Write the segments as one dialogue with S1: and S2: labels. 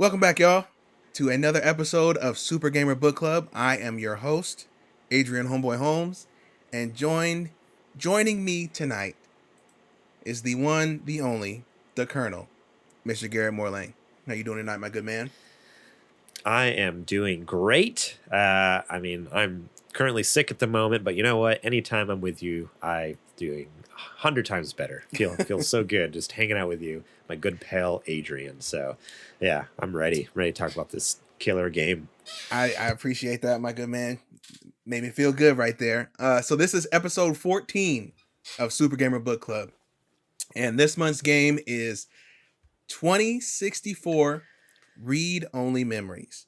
S1: Welcome back, y'all, to another episode of Super Gamer Book Club. I am your host, Adrian Homeboy Holmes, and joining me tonight is the one, the only, the Colonel, Mr. Garrett Morlang. How you doing tonight, my good man?
S2: I am doing great. I'm currently sick at the moment, but you know what? Anytime I'm with you, I'm doing 100 times better. Feels so good just hanging out with you, my good pal Adrian. So, yeah, I'm ready. Ready to talk about this killer game.
S1: I appreciate that, my good man. Made me feel good right there. So this is episode 14 of Super Gamer Book Club, and this month's game is 2064 Read Only Memories.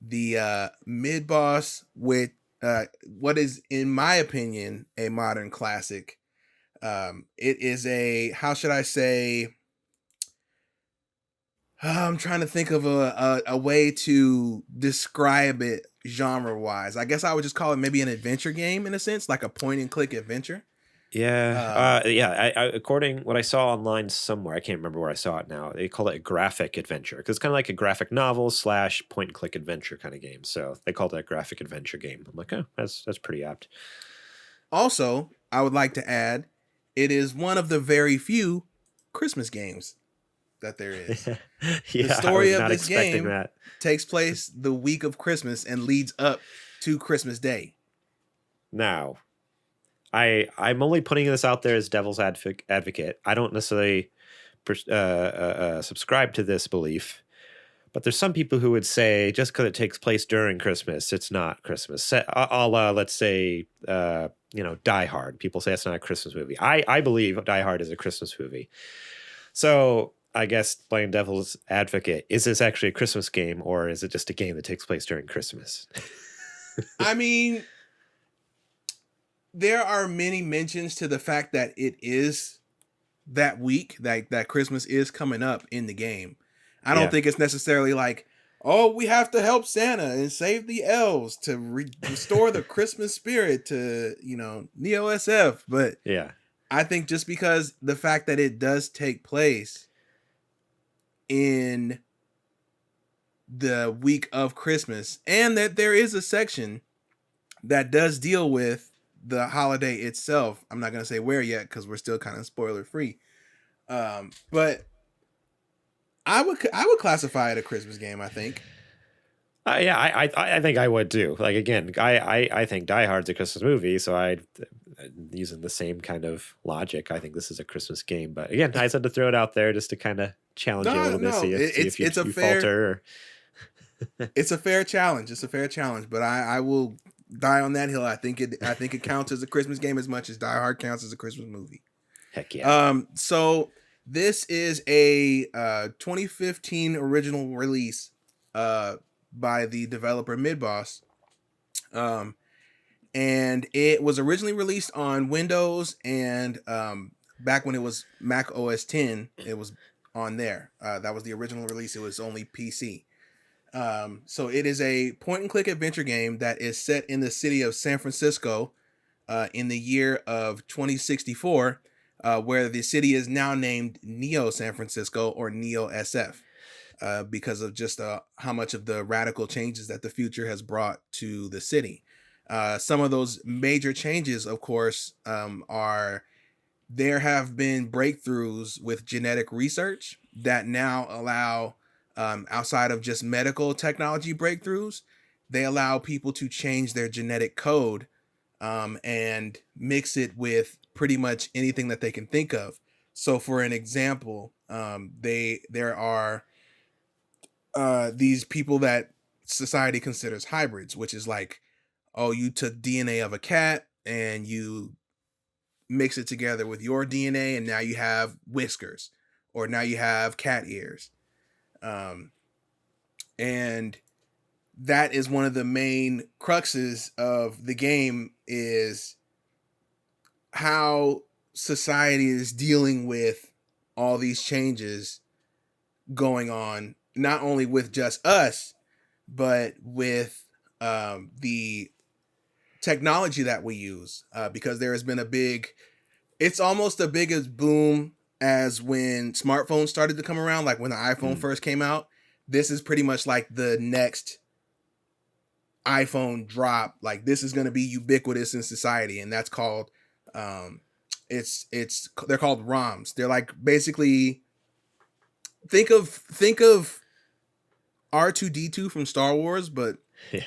S1: The mid boss with what is, in my opinion, a modern classic. It is a, how should I say? I'm trying to think of a way to describe it genre wise. I guess I would just call it maybe an adventure game in a sense, like a point and click adventure.
S2: According what I saw online somewhere, I can't remember where I saw it now. They call it a graphic adventure because it's kind of like a graphic novel / point and click adventure kind of game. So they called it a graphic adventure game. I'm like, oh, that's pretty apt.
S1: Also, I would like to add, it is one of the very few Christmas games that there is.
S2: Yeah,
S1: the story
S2: I was
S1: of
S2: not
S1: this
S2: expecting
S1: game
S2: that.
S1: takes place the week of Christmas and leads up to Christmas Day.
S2: Now, I'm only putting this out there as devil's advocate. I don't necessarily subscribe to this belief, but there's some people who would say just because it takes place during Christmas, it's not Christmas. A la, let's say, Die Hard. People say it's not a Christmas movie. I believe Die Hard is a Christmas movie. So I guess playing devil's advocate, is this actually a Christmas game or is it just a game that takes place during Christmas?
S1: I mean, there are many mentions to the fact that it is that week, that Christmas is coming up in the game. I don't think it's necessarily like, oh, we have to help Santa and save the elves to restore the Christmas spirit to, Neo SF. But
S2: yeah,
S1: I think just because the fact that it does take place in the week of Christmas and that there is a section that does deal with the holiday itself. I'm not going to say where yet because we're still kind of spoiler free. But I would classify it a Christmas game, I think.
S2: I think I would too. Like, again, I think Die Hard's a Christmas movie, so using the same kind of logic, I think this is a Christmas game. But again, I just had to throw it out there just to kind of challenge you a little bit, see if you falter.
S1: It's a fair challenge. It's a fair challenge, but I will die on that hill. I think it counts as a Christmas game as much as Die Hard counts as a Christmas movie.
S2: Heck yeah.
S1: So this is a 2015 original release by the developer Midboss. And it was originally released on Windows and back when it was Mac OS X, it was on there. That was the original release. It was only PC. So it is a point and click adventure game that is set in the city of San Francisco in the year of 2064, where the city is now named Neo San Francisco or Neo SF because of just how much of the radical changes that the future has brought to the city. Some of those major changes, of course, are there have been breakthroughs with genetic research that now allow, outside of just medical technology breakthroughs, they allow people to change their genetic code and mix it with pretty much anything that they can think of. So for an example, there are these people that society considers hybrids, which is like, oh, you took DNA of a cat and you mix it together with your DNA and now you have whiskers or now you have cat ears. And that is one of the main cruxes of the game, is how society is dealing with all these changes going on, not only with just us, but with the technology that we use, because there has been it's almost the biggest boom as when smartphones started to come around, like when the iPhone first came out. this is pretty much like the next iPhone drop. Like this is going to be ubiquitous in society, and that's called it's they're called ROMs. They're like basically think of R2D2 from Star Wars, but
S2: Yeah.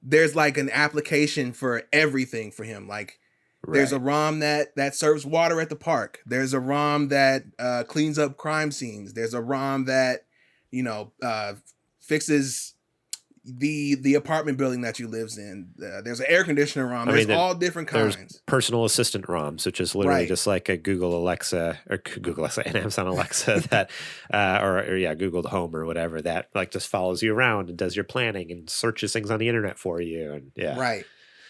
S1: there's like an application for everything for him. Like there's a ROM that serves water at the park. There's a ROM that cleans up crime scenes. There's a ROM that, you know, fixes the apartment building that you lives in. There's an air conditioner ROM. There's all different kinds.
S2: There's personal assistant ROMs, which is literally just like a Google Alexa or Google Alexa and Amazon Alexa that, or yeah, Google Home or whatever that like just follows you around and does your planning and searches things on the internet for you. And yeah,
S1: right.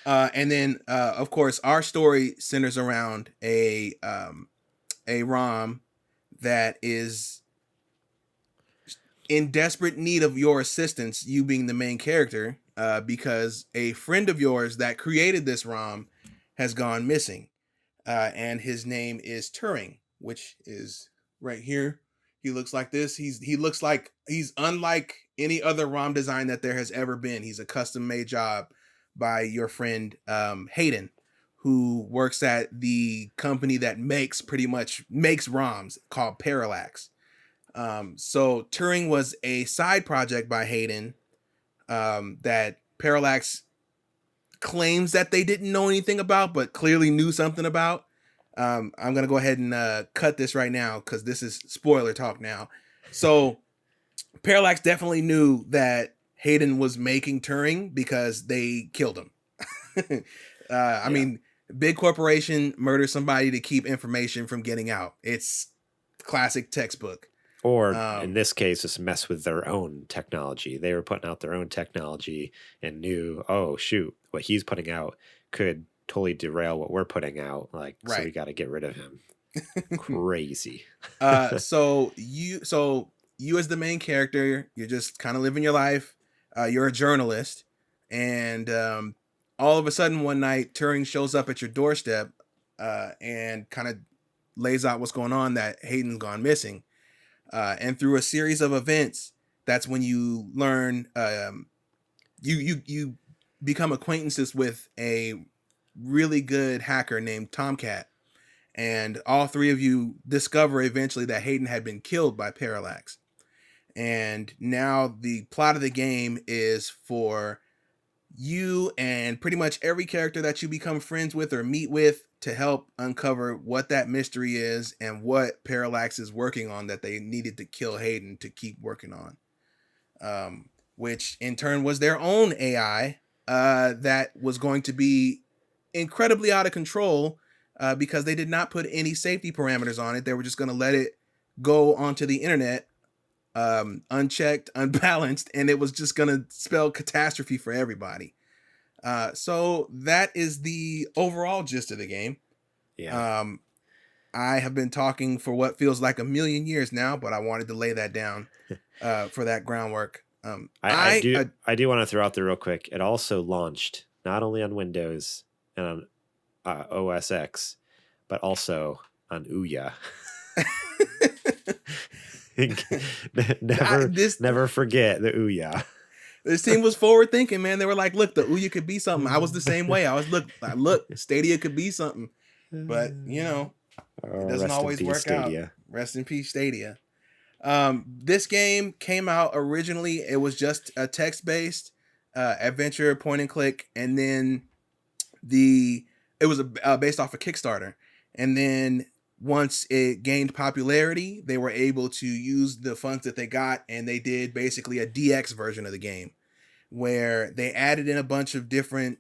S1: And then of course our story centers around a ROM that is in desperate need of your assistance, you being the main character, because a friend of yours that created this ROM has gone missing. And his name is Turing, which is right here. He looks like this. He looks like he's unlike any other ROM design that there has ever been. He's a custom made job by your friend Hayden, who works at the company that makes ROMs called Parallax. So Turing was a side project by Hayden that Parallax claims that they didn't know anything about, but clearly knew something about. I'm going to go ahead and cut this right now because this is spoiler talk now. So Parallax definitely knew that Hayden was making Turing because they killed him. I mean, big corporation murders somebody to keep information from getting out. It's classic textbook.
S2: Or in this case, just mess with their own technology. They were putting out their own technology and knew, oh shoot, what he's putting out could totally derail what we're putting out. Like, so we got to get rid of him. Crazy.
S1: So you as the main character, you're just kind of living your life. You're a journalist, and all of a sudden one night, Turing shows up at your doorstep and kind of lays out what's going on, that Hayden's gone missing. And through a series of events, that's when you learn, you become acquaintances with a really good hacker named Tomcat. And all three of you discover eventually that Hayden had been killed by Parallax. And now the plot of the game is for you and pretty much every character that you become friends with or meet with to help uncover what that mystery is and what Parallax is working on that they needed to kill Hayden to keep working on. Which in turn was their own AI that was going to be incredibly out of control because they did not put any safety parameters on it. They were just going to let it go onto the internet unchecked, unbalanced, and it was just going to spell catastrophe for everybody. So that is the overall gist of the game.
S2: Yeah.
S1: I have been talking for what feels like a million years now, but I wanted to lay that down for that groundwork.
S2: I do want to throw out there real quick. It also launched not only on Windows and on OS X, but also on Ouya. Never forget the Ouya.
S1: This team was forward thinking, man. They were like, look, the Ouya could be something. I was the same way. I was look, Stadia could be something. But, you know, it doesn't always work Stadia. Out. Rest in peace, Stadia. This game came out originally, it was just a text-based adventure point and click, and then it was based off a Kickstarter. And then once it gained popularity, they were able to use the funds that they got, and they did basically a DX version of the game where they added in a bunch of different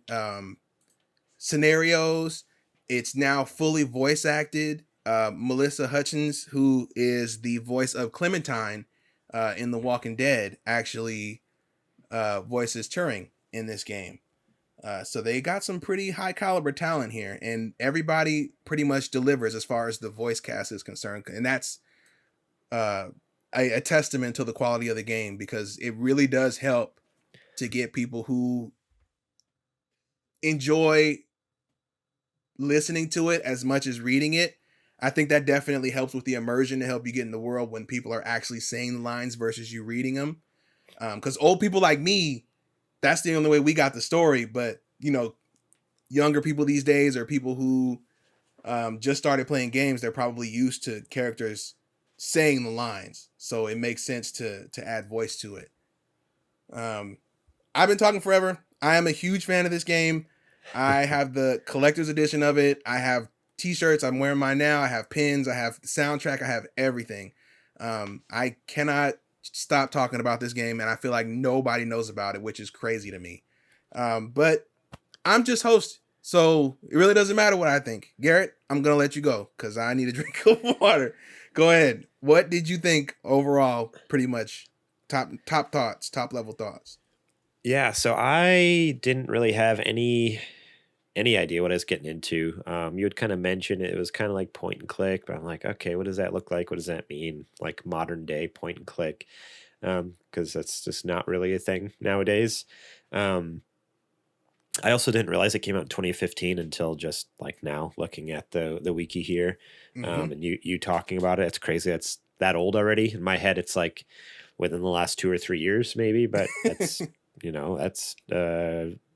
S1: scenarios. It's now fully voice acted. Melissa Hutchins, who is the voice of Clementine in The Walking Dead, actually voices Turing in this game. So they got some pretty high caliber talent here, and everybody pretty much delivers as far as the voice cast is concerned. And that's a testament to the quality of the game, because it really does help to get people who enjoy listening to it as much as reading it. I think that definitely helps with the immersion to help you get in the world when people are actually saying the lines versus you reading them. Because old people like me, that's the only way we got the story. But younger people these days, or people who just started playing games, they're probably used to characters saying the lines, so it makes sense to add voice to it. I've been talking forever. I am a huge fan of this game. I have the collector's edition of it. I have t-shirts. I'm wearing mine now. I have pins. I have the soundtrack. I have everything. I cannot stop talking about this game, and I feel like nobody knows about it, which is crazy to me. But I'm just host, so it really doesn't matter what I think. Garrett, I'm gonna let you go because I need a drink of water. Go ahead. What did you think overall? Pretty much top thoughts, top level thoughts.
S2: Yeah, so I didn't really have any idea what I was getting into. You had kind of mentioned it was kind of like point and click, but I'm like, okay, what does that look like? What does that mean? Like modern day point and click, because that's just not really a thing nowadays. I also didn't realize it came out in 2015 until just like now, looking at the wiki here, and you talking about it. It's crazy. That's that old already. In my head, it's like within the last 2 or 3 years, maybe. But that's that's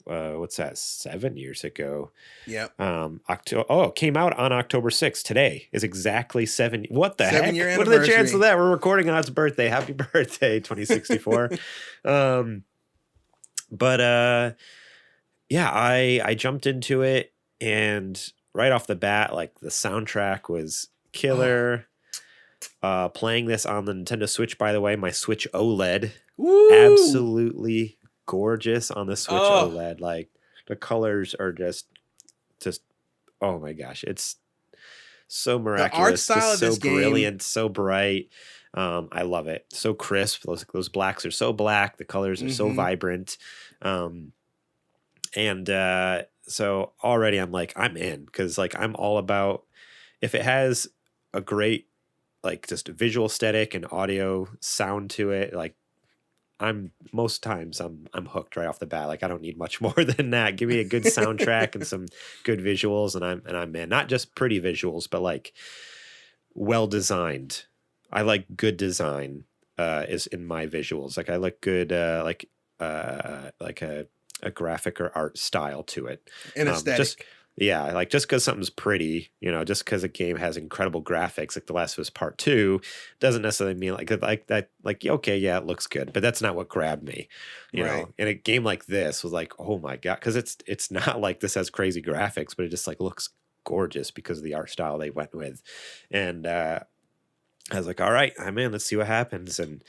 S2: what's that? 7 years ago.
S1: Yeah.
S2: It came out on October 6th. Today is exactly 7. What the heck?
S1: Year
S2: what are the chances of that? We're recording on its birthday. Happy birthday, 2064. Yeah, I jumped into it, and right off the bat, like the soundtrack was killer. Playing this on the Nintendo Switch, by the way, my Switch OLED, absolutely gorgeous on the Switch OLED. Like the colors are just oh my gosh, it's so miraculous. The art style of this game, brilliant, so bright. I love it. So crisp. Those blacks are so black. The colors are so vibrant. So already I'm like, I'm in, because like I'm all about, if it has a great like just visual aesthetic and audio sound to it, like most times I'm hooked right off the bat. Like I don't need much more than that. Give me a good soundtrack and some good visuals, and I'm in. Not just pretty visuals, but like well designed. I like good design is in my visuals. Like I like good like a graphic or art style to it.
S1: An aesthetic.
S2: Like just because something's pretty, just because a game has incredible graphics, like The Last of Us Part 2, doesn't necessarily mean like that. Like, okay, yeah, it looks good, but that's not what grabbed me, you know. And a game like this was like, oh my god, because it's not like this has crazy graphics, but it just like looks gorgeous because of the art style they went with. And I was like, all right, I'm in. Let's see what happens. And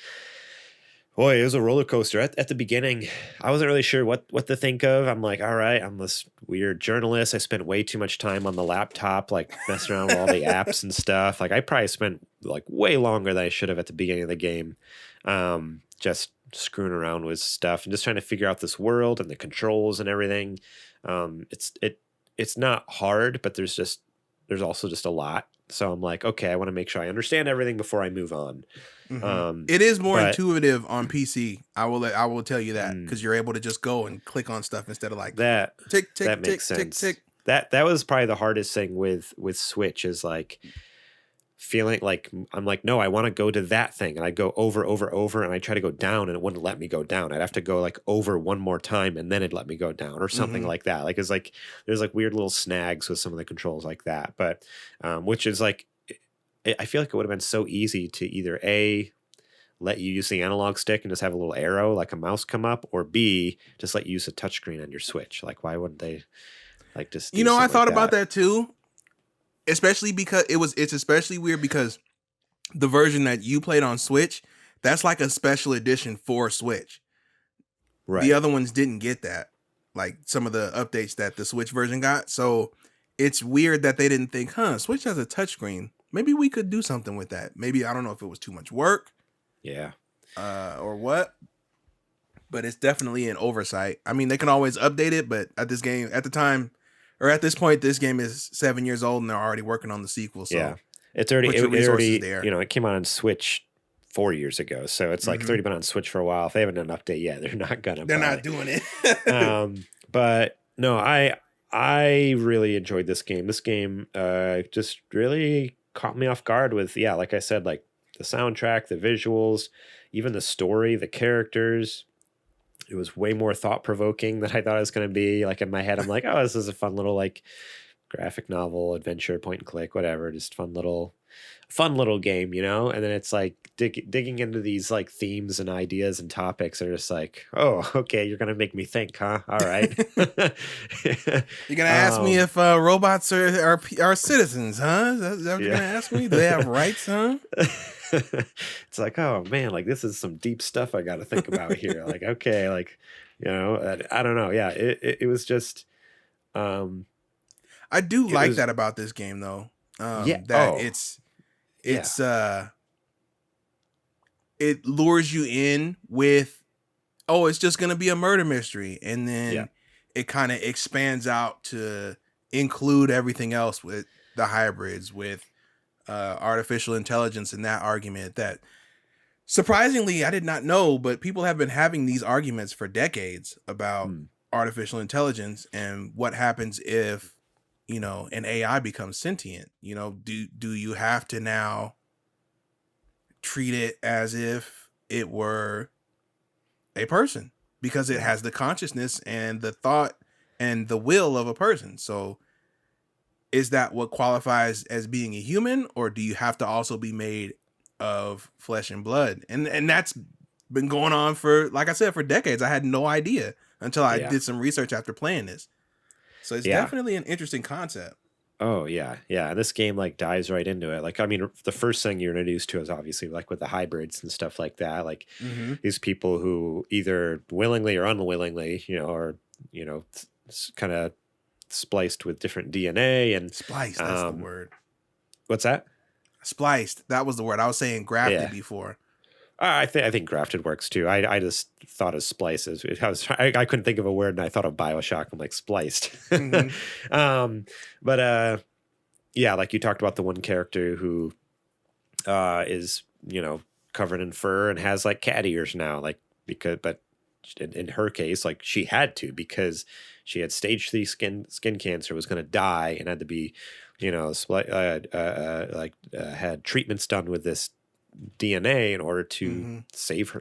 S2: boy, it was a roller coaster. At the beginning, I wasn't really sure what to think of. I'm like, all right, I'm this weird journalist. I spent way too much time on the laptop, like messing around with all the apps and stuff. Like I probably spent like way longer than I should have at the beginning of the game, just screwing around with stuff and just trying to figure out this world and the controls and everything. It's not hard, but there's also just a lot. So I'm like, okay, I want to make sure I understand everything before I move on.
S1: It is more intuitive on PC. I will tell you that, because you're able to just go and click on stuff instead of like
S2: that.
S1: Tick tick
S2: that
S1: tick
S2: makes
S1: tick
S2: sense.
S1: tick.
S2: That was probably the hardest thing with Switch, is like feeling like I'm like, no, I want to go to that thing, and I go over, and I try to go down, and it wouldn't let me go down. I'd have to go like over one more time, and then it'd let me go down, or something like that. Like it's like there's like weird little snags with some of the controls like that, but which is like, I feel like it would have been so easy to either A, let you use the analog stick and just have a little arrow like a mouse come up, or B, just let you use a touchscreen on your Switch. Like why wouldn't they like just do
S1: I thought
S2: like
S1: about that too, especially because it's especially weird because the version that you played on Switch, that's like a special edition for Switch. Right. The other ones didn't get that, like some of the updates that the Switch version got. So it's weird that they didn't think, Switch has a touchscreen. Maybe we could do something with that. Maybe, I don't know if it was too much work.
S2: Yeah.
S1: Or what. But it's definitely an oversight. I mean, they can always update it, but at this point, this game is 7 years old and they're already working on the sequel. So
S2: yeah. It's already, there. It came out on Switch 4 years ago. So it's like it's already been on Switch for a while. If they haven't done an update yet, they're not gonna.
S1: They're not doing it.
S2: But no, I really enjoyed this game. This game just really caught me off guard with, like I said, like the soundtrack, the visuals, even the story, the characters. It was way more thought provoking than I thought it was going to be. Like in my head, I'm like, oh, this is a fun little like graphic novel, adventure, point and click, whatever, just fun little game, you know? And then it's like digging into these like themes and ideas and topics are just like, oh, okay, you're gonna make me think, huh? All right.
S1: You're gonna ask me if robots are citizens, huh? Is that what you're gonna ask me? Do they have rights, huh?
S2: It's like, oh man, like this is some deep stuff I got to think about here. Like, okay, like, you know, I don't know. Yeah, it was just.
S1: I do like that about this game, though.
S2: Yeah.
S1: That it's it lures you in with, oh, it's just gonna be a murder mystery, and then it kind of expands out to include everything else with the hybrids, with artificial intelligence, and that argument that surprisingly I did not know, but people have been having these arguments for decades about artificial intelligence and what happens if, you know, an AI becomes sentient. You know, do you have to now treat it as if it were a person because it has the consciousness and the thought and the will of a person? So is that what qualifies as being a human, or do you have to also be made of flesh and blood? And that's been going on for, like I said, for decades. I had no idea until I did some research after playing this. So it's definitely an interesting concept.
S2: Oh yeah. Yeah. This game like dives right into it. Like, I mean, the first thing you're introduced to is obviously like with the hybrids and stuff like that. Like these people who either willingly or unwillingly, you know, are, you know, kind of spliced with different DNA and
S1: spliced. That's the word.
S2: What's that?
S1: Spliced. That was the word. I was saying grafted before.
S2: I think grafted works too. I just thought of splices. I couldn't think of a word, and I thought of BioShock. I'm like spliced. But yeah, like you talked about the one character who is, you know, covered in fur and has like cat ears now, like but in her case, like she had to because she had stage 3 skin cancer, was going to die, and had to be, you know, had treatments done with this DNA in order to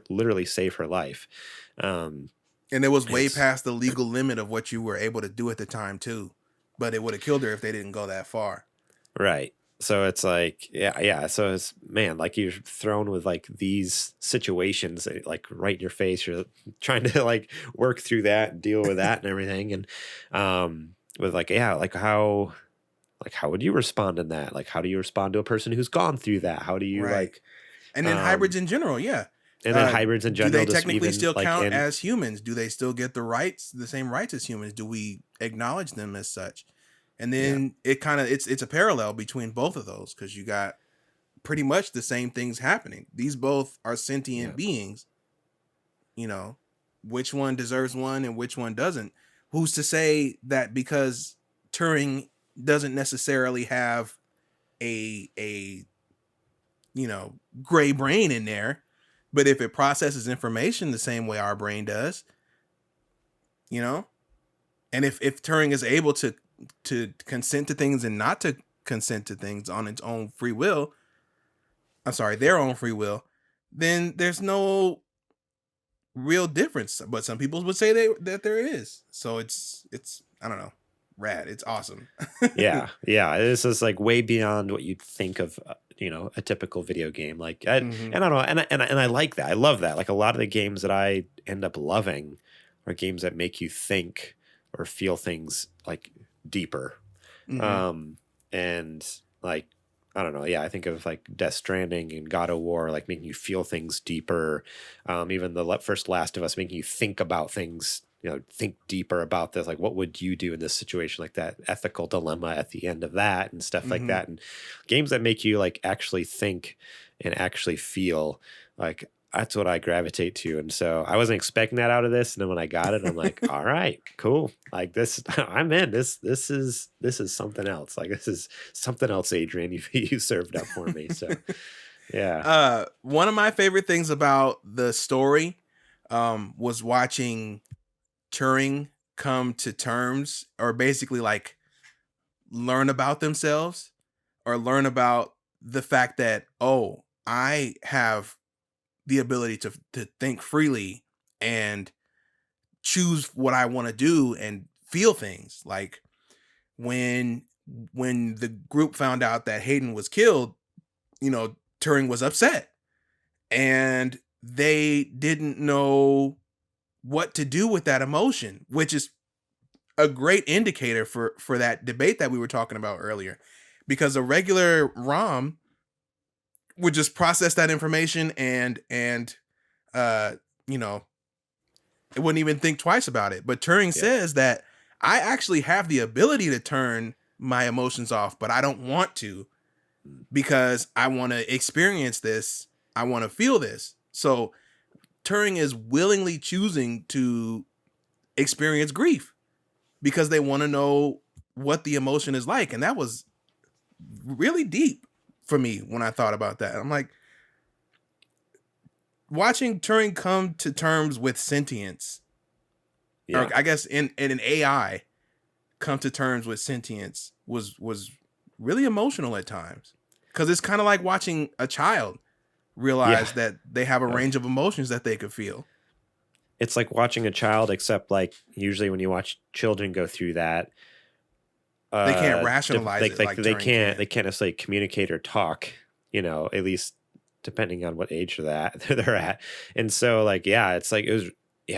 S2: literally save her life.
S1: And it was way past the legal limit of what you were able to do at the time too, but it would have killed her if they didn't go that far.
S2: Right. So it's like, yeah. So it's, man, like you're thrown with like these situations like right in your face. You're trying to like work through that and deal with that and everything. And with like, like how would you respond in that? Like, how do you respond to a person who's gone through that? How do you like,
S1: and then hybrids in general. Yeah.
S2: And then hybrids in general.
S1: Do they technically still count as humans? Do they still get the same rights as humans? Do we acknowledge them as such? And then it kind of, it's a parallel between both of those, because you got pretty much the same things happening. These both are sentient beings. You know, which one deserves one and which one doesn't? Who's to say that because Turing doesn't necessarily have a you know, gray brain in there, but if it processes information the same way our brain does, you know, and if Turing is able to consent to things and not to consent to things on its own free will, their own free will, then there's no real difference. But some people would say that there is. So it's I don't know, rad. It's awesome.
S2: yeah. This is like way beyond what you'd think of, you know, a typical video game. Like, and I don't know, and I like that. I love that. Like a lot of the games that I end up loving are games that make you think or feel things like deeper. And like, I don't know. Yeah, I think of like Death Stranding and God of War, like making you feel things deeper. Even the first Last of Us, making you think about things, you know, think deeper about this. Like, what would you do in this situation? Like that ethical dilemma at the end of that and stuff like that. And games that make you like actually think and actually feel, like that's what I gravitate to. And so I wasn't expecting that out of this. And then when I got it, I'm like, all right, cool. Like this, I'm in. This is something else. Like this is something else, Adrian, you served up for me. So yeah.
S1: One of my favorite things about the story was watching Turing come to terms, or basically like learn about themselves, or learn about the fact that, oh, I have the ability to think freely and choose what I want to do and feel things. Like when the group found out that Hayden was killed, Turing was upset and they didn't know what to do with that emotion, which is a great indicator for that debate that we were talking about earlier, because a regular ROM would just process that information and you know it wouldn't even think twice about it. But Turing says that I actually have the ability to turn my emotions off, but I don't want to because I want to experience this. I want to feel this. So Turing is willingly choosing to experience grief because they want to know what the emotion is like. And that was really deep for me when I thought about that. I'm like, watching Turing come to terms with sentience, or I guess in an AI come to terms with sentience was really emotional at times, because it's kind of like watching a child realize that they have a range of emotions that they could feel.
S2: It's like watching a child, except like usually when you watch children go through that,
S1: they can't rationalize it.
S2: They can't necessarily communicate or talk, at least depending on what age they're at. And so like, it's like, it was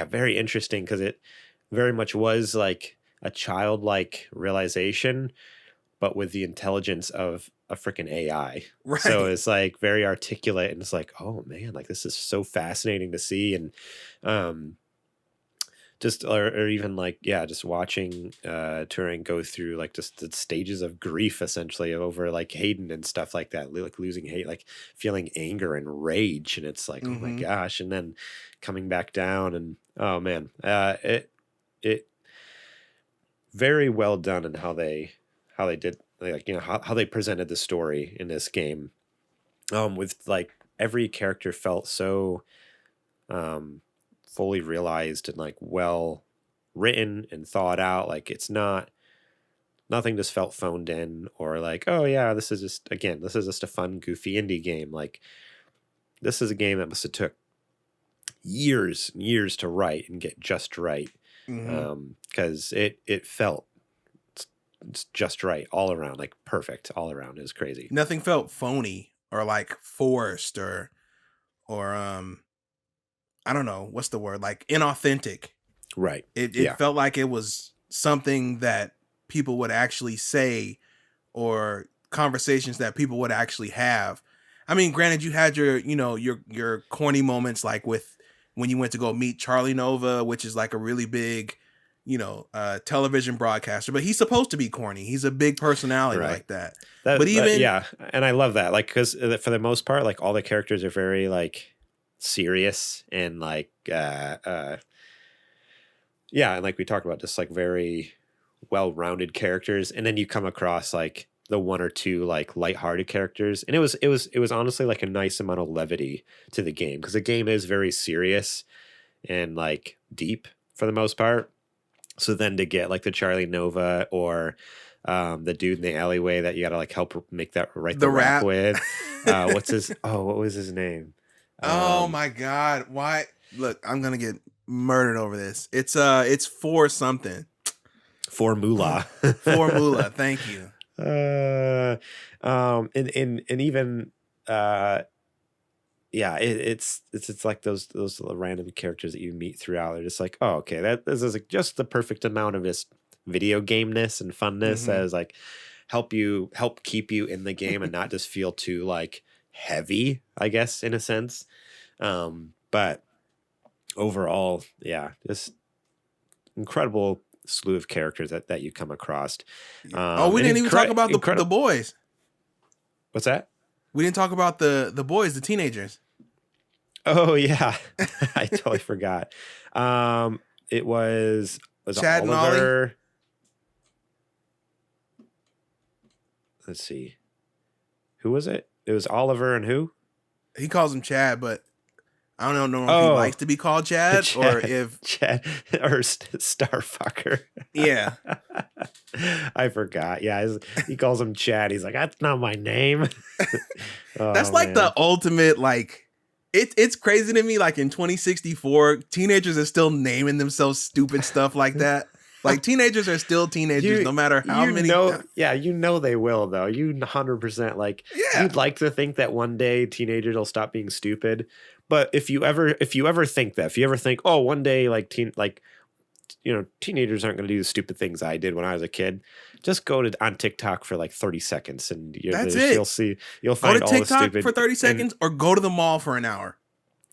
S2: very interesting because it very much was like a childlike realization, but with the intelligence of a freaking AI. Right. So it's like very articulate, and it's like, oh man, like this is so fascinating to see. And just or even like just watching Turing go through like just the stages of grief essentially over like Hayden and stuff like that, like losing hate, like feeling anger and rage, and it's like, oh my gosh, and then coming back down, and oh man, it very well done in how they did, like, how they presented the story in this game, with like every character felt so fully realized and like well written and thought out. Like nothing just felt phoned in or like, oh yeah, this is just a fun goofy indie game. Like this is a game that must have took years and years to write and get just right, because it felt it's just right all around, like perfect all around. It was crazy.
S1: Nothing felt phony or like forced or I don't know what's the word, like inauthentic.
S2: Right.
S1: It felt like it was something that people would actually say, or conversations that people would actually have. I mean, granted, you had your corny moments, like with when you went to go meet Charlie Nova, which is like a really big, television broadcaster, but he's supposed to be corny. He's a big personality like that.
S2: And I love that, like, because for the most part, like all the characters are very like serious and like and like we talked about, just like very well-rounded characters, and then you come across like the one or two like lighthearted characters, and it was honestly like a nice amount of levity to the game, because the game is very serious and like deep for the most part. So then to get like the Charlie Nova or the dude in the alleyway that you gotta like help make that the rap with, what was his name?
S1: Oh my God! Why? Look, I'm gonna get murdered over this. It's for something.
S2: For Moolah.
S1: For Moolah. Thank you.
S2: And even it's like those random characters that you meet throughout. They're just like, oh, okay, this is like just the perfect amount of this video gameness and funness as like help keep you in the game and not just feel too like heavy, I guess, in a sense. But overall, just incredible slew of characters that you come across.
S1: We didn't even talk about the boys.
S2: What's that?
S1: We didn't talk about the boys, the teenagers.
S2: Oh yeah, I totally forgot. It was
S1: Chad
S2: Oliver.
S1: And Ollie?
S2: Let's see, who was it? It was Oliver and who?
S1: He calls him Chad, but I don't know if he
S2: Oh,
S1: likes to be called Chad, or if
S2: Chad or Starfucker.
S1: yeah.
S2: I forgot. Yeah, he calls him Chad. He's like, that's not my name.
S1: That's
S2: Oh
S1: like the
S2: man.
S1: ultimate, like it's crazy to me. Like in 2064, teenagers are still naming themselves stupid stuff like that. Like teenagers are still teenagers, no matter how many.
S2: Yeah, they will though. You 100% like.
S1: Yeah,
S2: You'd like to think that one day teenagers will stop being stupid, but if you ever think that, if you ever think, oh, one day like teenagers aren't going to do the stupid things I did when I was a kid, just go on TikTok for like 30 seconds and
S1: that's it.
S2: You'll
S1: Go
S2: find
S1: to
S2: all the
S1: TikTok
S2: stupid
S1: for 30 seconds, or go to the mall for an hour.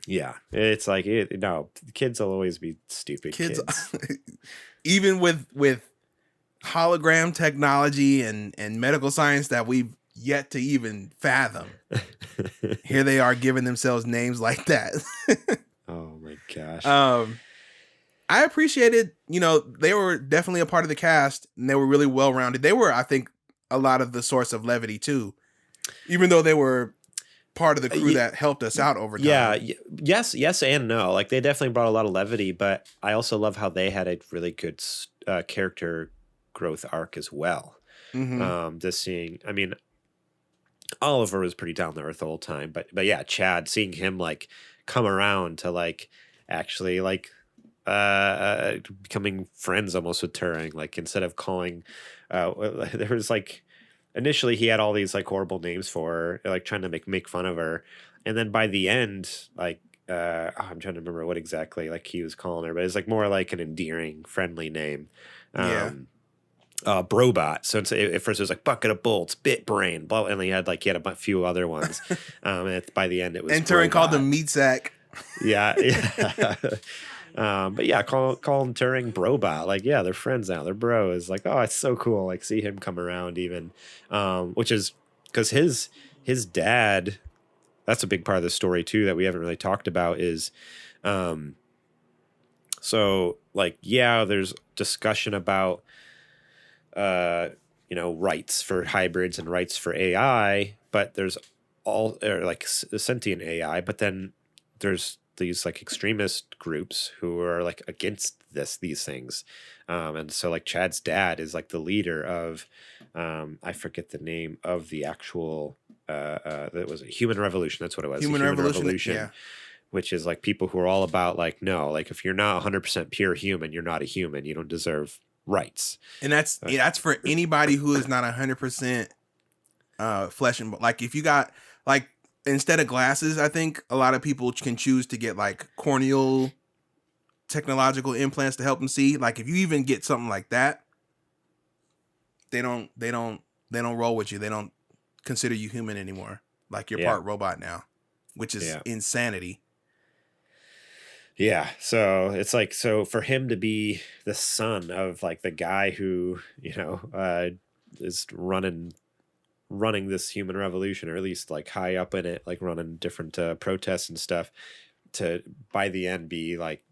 S2: Yeah, it's like no, kids will always be stupid. Kids.
S1: Even with hologram technology and medical science that we've yet to even fathom, here they are giving themselves names like that.
S2: Oh my gosh.
S1: I appreciated, they were definitely a part of the cast, and they were really well rounded. They were, I think, a lot of the source of levity too, even though they were part of the crew that helped us out over time.
S2: Yeah, yes and no. Like they definitely brought a lot of levity, but I also love how they had a really good character growth arc as well.
S1: Mm-hmm.
S2: Just seeing, I mean, Oliver was pretty down to earth the whole time, but yeah, Chad, seeing him like come around to like actually like becoming friends almost with Turing, like instead of calling, there was like. Initially, he had all these like horrible names for her, like trying to make fun of her, and then by the end, like I'm trying to remember what exactly like he was calling her, but it's like more like an endearing, friendly name. Brobot. So at first it was like bucket of bolts, bit brain, blah, and he had a few other ones. And by the end, it was
S1: and Turing called him meat sack.
S2: Yeah. But yeah, call him Turing Brobot. Like, yeah, they're friends now. They're bros. Like, oh, it's so cool. Like, see him come around even, which is because his dad. That's a big part of the story too that we haven't really talked about. Is, so like, yeah, there's discussion about, rights for hybrids and rights for AI, but there's sentient AI, but then there's these like extremist groups who are like against these things, and so like Chad's dad is like the leader of I forget the name of the actual that was a Human Revolution. That's what it was.
S1: Human Revolution, yeah.
S2: Which is like people who are all about like, no, like if you're not 100% pure human, you're not a human. You don't deserve rights.
S1: And that's for anybody who is not 100% flesh and bone. Like if you got like, instead of glasses, I think a lot of people can choose to get like corneal technological implants to help them see. Like if you even get something like that, they don't roll with you. They don't consider you human anymore. Like you're part robot now, which is insanity.
S2: Yeah. So it's like, so for him to be the son of like the guy who, is running this human revolution, or at least like high up in it, like running different protests and stuff, to by the end be like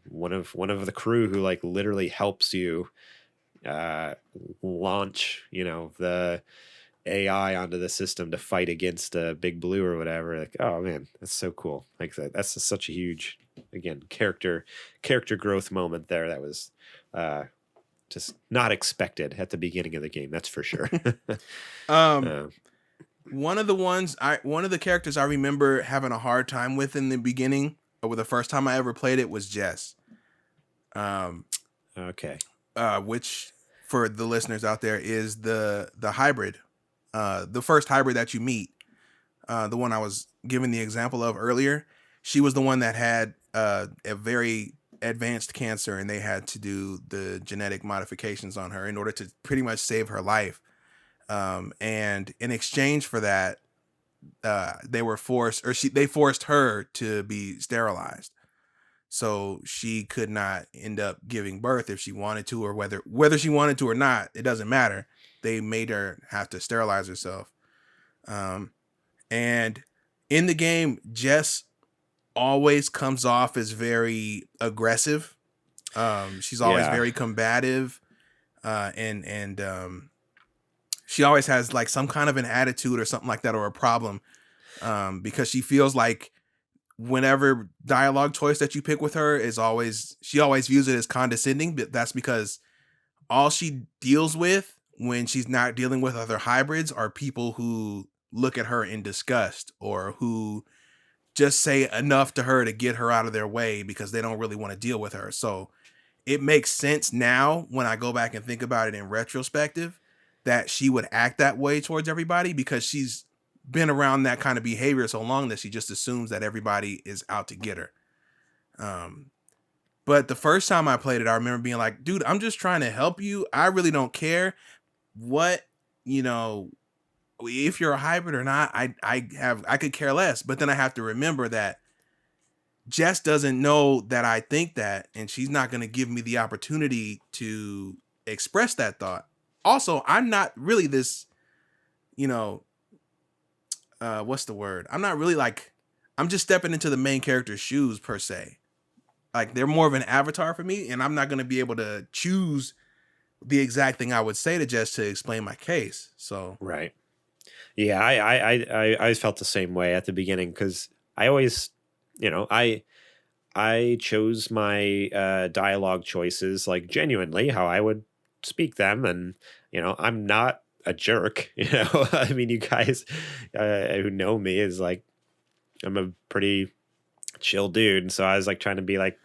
S2: one of the crew who like literally helps you launch the AI onto the system to fight against Big Blue or whatever. Like, oh man, that's so cool. Like that's just such a huge, again, character growth moment there. That was just not expected at the beginning of the game. That's for sure.
S1: One of the characters I remember having a hard time with in the beginning, or the first time I ever played it, was Jess.
S2: Okay.
S1: Which for the listeners out there is the hybrid, the first hybrid that you meet, the one I was giving the example of earlier. She was the one that had a very advanced cancer, and they had to do the genetic modifications on her in order to pretty much save her life. And in exchange for that, they forced her to be sterilized. So she could not end up giving birth if she wanted to, or whether she wanted to or not, it doesn't matter. They made her have to sterilize herself. And in the game, Jess always comes off as very aggressive. She's always very combative. And she always has like some kind of an attitude or something like that, or a problem. Because she feels like whenever dialogue choice that you pick with her is always, she always views it as condescending, but that's because all she deals with when she's not dealing with other hybrids are people who look at her in disgust or who just say enough to her to get her out of their way because they don't really want to deal with her. So it makes sense now when I go back and think about it in retrospective that she would act that way towards everybody because she's been around that kind of behavior so long that she just assumes that everybody is out to get her. But the first time I played it, I remember being like, dude, I'm just trying to help you. I really don't care what, you know, if you're a hybrid or not. I could care less. But then I have to remember that Jess doesn't know that I think that, and she's not going to give me the opportunity to express that thought. Also, I'm not really this, you know, what's the word? I'm not really like, I'm just stepping into the main character's shoes per se. Like they're more of an avatar for me, and I'm not going to be able to choose the exact thing I would say to Jess to explain my case. So
S2: Right. Yeah, I always felt the same way at the beginning because I always, you know, I chose my dialogue choices like genuinely how I would speak them, and you know, I'm not a jerk. You know, I mean, you guys who know me is like I'm a pretty chill dude, and so I was like trying to be like,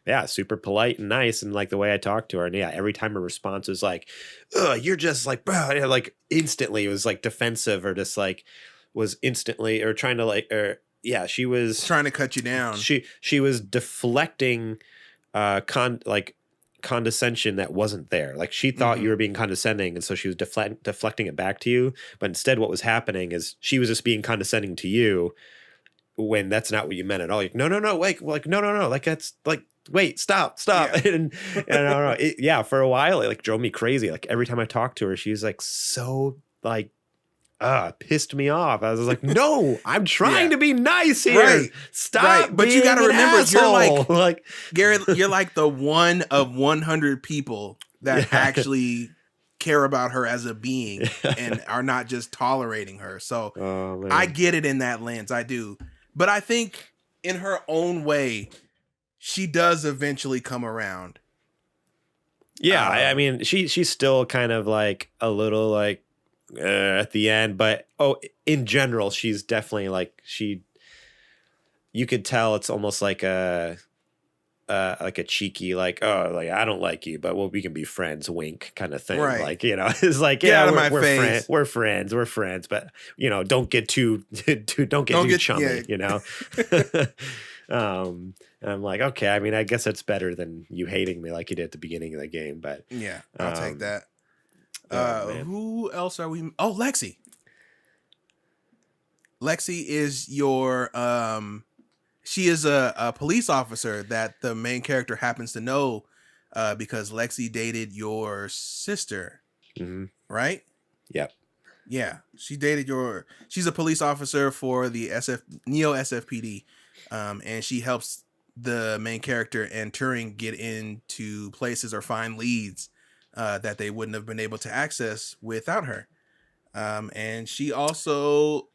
S2: yeah, super polite and nice, and like the way I talked to her, and yeah, every time her response was like, "Ugh, you're just like," bro, and, like instantly it was like defensive or just like was instantly or trying to like or yeah, she was
S1: trying to cut you down.
S2: She was deflecting condescension that wasn't there. Like she thought you were being condescending, and so she was deflecting it back to you. But instead, what was happening is she was just being condescending to you when that's not what you meant at all. Like, no, wait, like, no, like that's like, wait, stop. Yeah. and I don't know. Yeah, for a while, it like drove me crazy. Like every time I talked to her, she was like so like, pissed me off. I was like, no, I'm trying to be nice here. Right. Stop. Right.
S1: But you got to remember,
S2: asshole.
S1: You're like Garrett, you're like the one of 100 people that actually care about her as a being and are not just tolerating her. So I get it in that lens. I do. But I think in her own way, she does eventually come around.
S2: Yeah, I mean, she's still kind of like a little like at the end, but in general, she's definitely like you could tell it's almost like a cheeky like, oh, like I don't like you, but well, we can be friends, wink kind of thing. Right. Like, you know, it's like, get out of my face. We're friends, but you know, don't get too chummy, you know. And I'm like, okay, I mean, I guess it's better than you hating me like you did at the beginning of the game, but
S1: yeah, I'll take that. Who else are we? Oh, Lexi. Lexi is your she is a police officer that the main character happens to know because Lexi dated your sister, right?
S2: Yep.
S1: Yeah, she's a police officer for the Neo SFPD, and she helps the main character and Turing get into places or find leads that they wouldn't have been able to access without her. And she also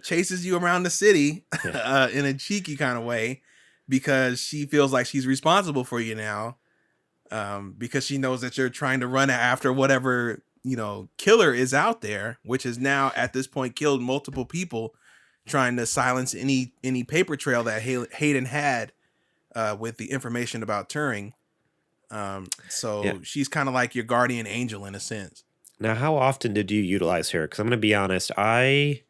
S1: chases you around the city in a cheeky kind of way because she feels like she's responsible for you now, because she knows that you're trying to run after whatever, you know, killer is out there, which has now at this point killed multiple people, trying to silence any paper trail that Hayden had with the information about Turing. She's kind of like your guardian angel in a sense.
S2: Now, how often did you utilize her? Because I'm going to be honest, I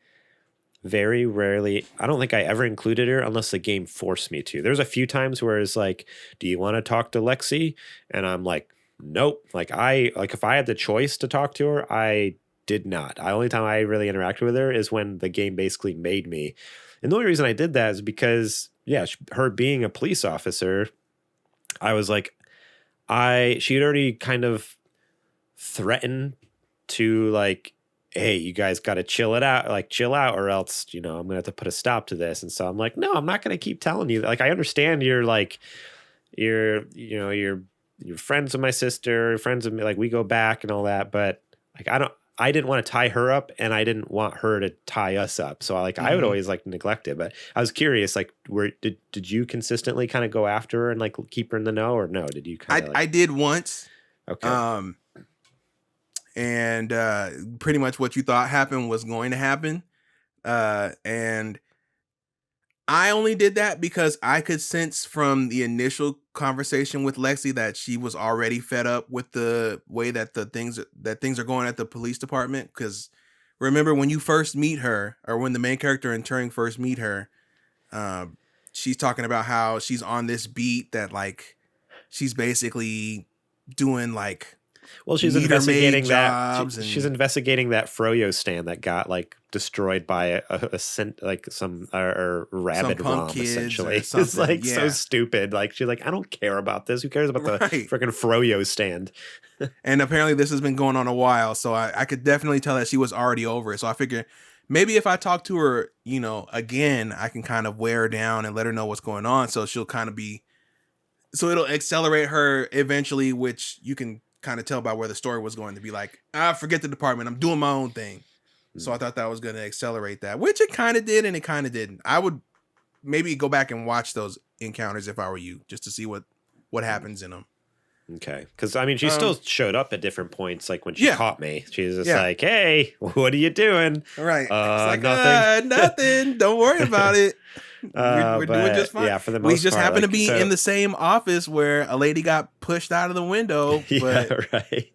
S2: very rarely, I don't think I ever included her unless the game forced me to. There's a few times where it's like, do you want to talk to Lexi? And I'm like, nope. Like if I had the choice to talk to her, I did not. The only time I really interacted with her is when the game basically made me. And the only reason I did that is because, her being a police officer, I was like, she had already kind of threatened to like, hey, you guys got to chill out, or else, you know, I'm gonna have to put a stop to this. And so I'm like, no, I'm not gonna keep telling you. Like, I understand you're friends with my sister, friends with me, like we go back and all that, but like I didn't want to tie her up, and I didn't want her to tie us up. So I would always like neglect it. But I was curious, like, did you consistently kind of go after her and like keep her in the know, or no? Did you kind of?
S1: I did once.
S2: Okay.
S1: And pretty much what you thought happened was going to happen. And I only did that because I could sense from the initial conversation with Lexi that she was already fed up with the way that things are going at the police department. Because remember, when you first meet her, or when the main character in Turing first meet her, she's talking about how she's on this beat that like she's basically doing like.
S2: Well, she's investigating that. She's investigating that Froyo stand that got like destroyed by a like some rabid ROM essentially. It's like so stupid. Like she's like, I don't care about this. Who cares about the freaking Froyo stand?
S1: And apparently this has been going on a while, so I could definitely tell that she was already over it. So I figured maybe if I talk to her, you know, again, I can kind of wear her down and let her know what's going on. So she'll kind of be. So it'll accelerate her eventually, which you can kind of tell by where the story was going to be like, forget the department, I'm doing my own thing. So I thought that was going to accelerate that, which it kind of did and it kind of didn't. I would maybe go back and watch those encounters if I were you, just to see what happens in them.
S2: Okay, because I mean, she still showed up at different points. Like when she caught me, she was just like, "Hey, what are you doing?"
S1: Right? It's like, nothing. Don't worry about it. We're doing just fine.
S2: Yeah, for the most part,
S1: we just happen to be in the same office where a lady got pushed out of the window. But
S2: right.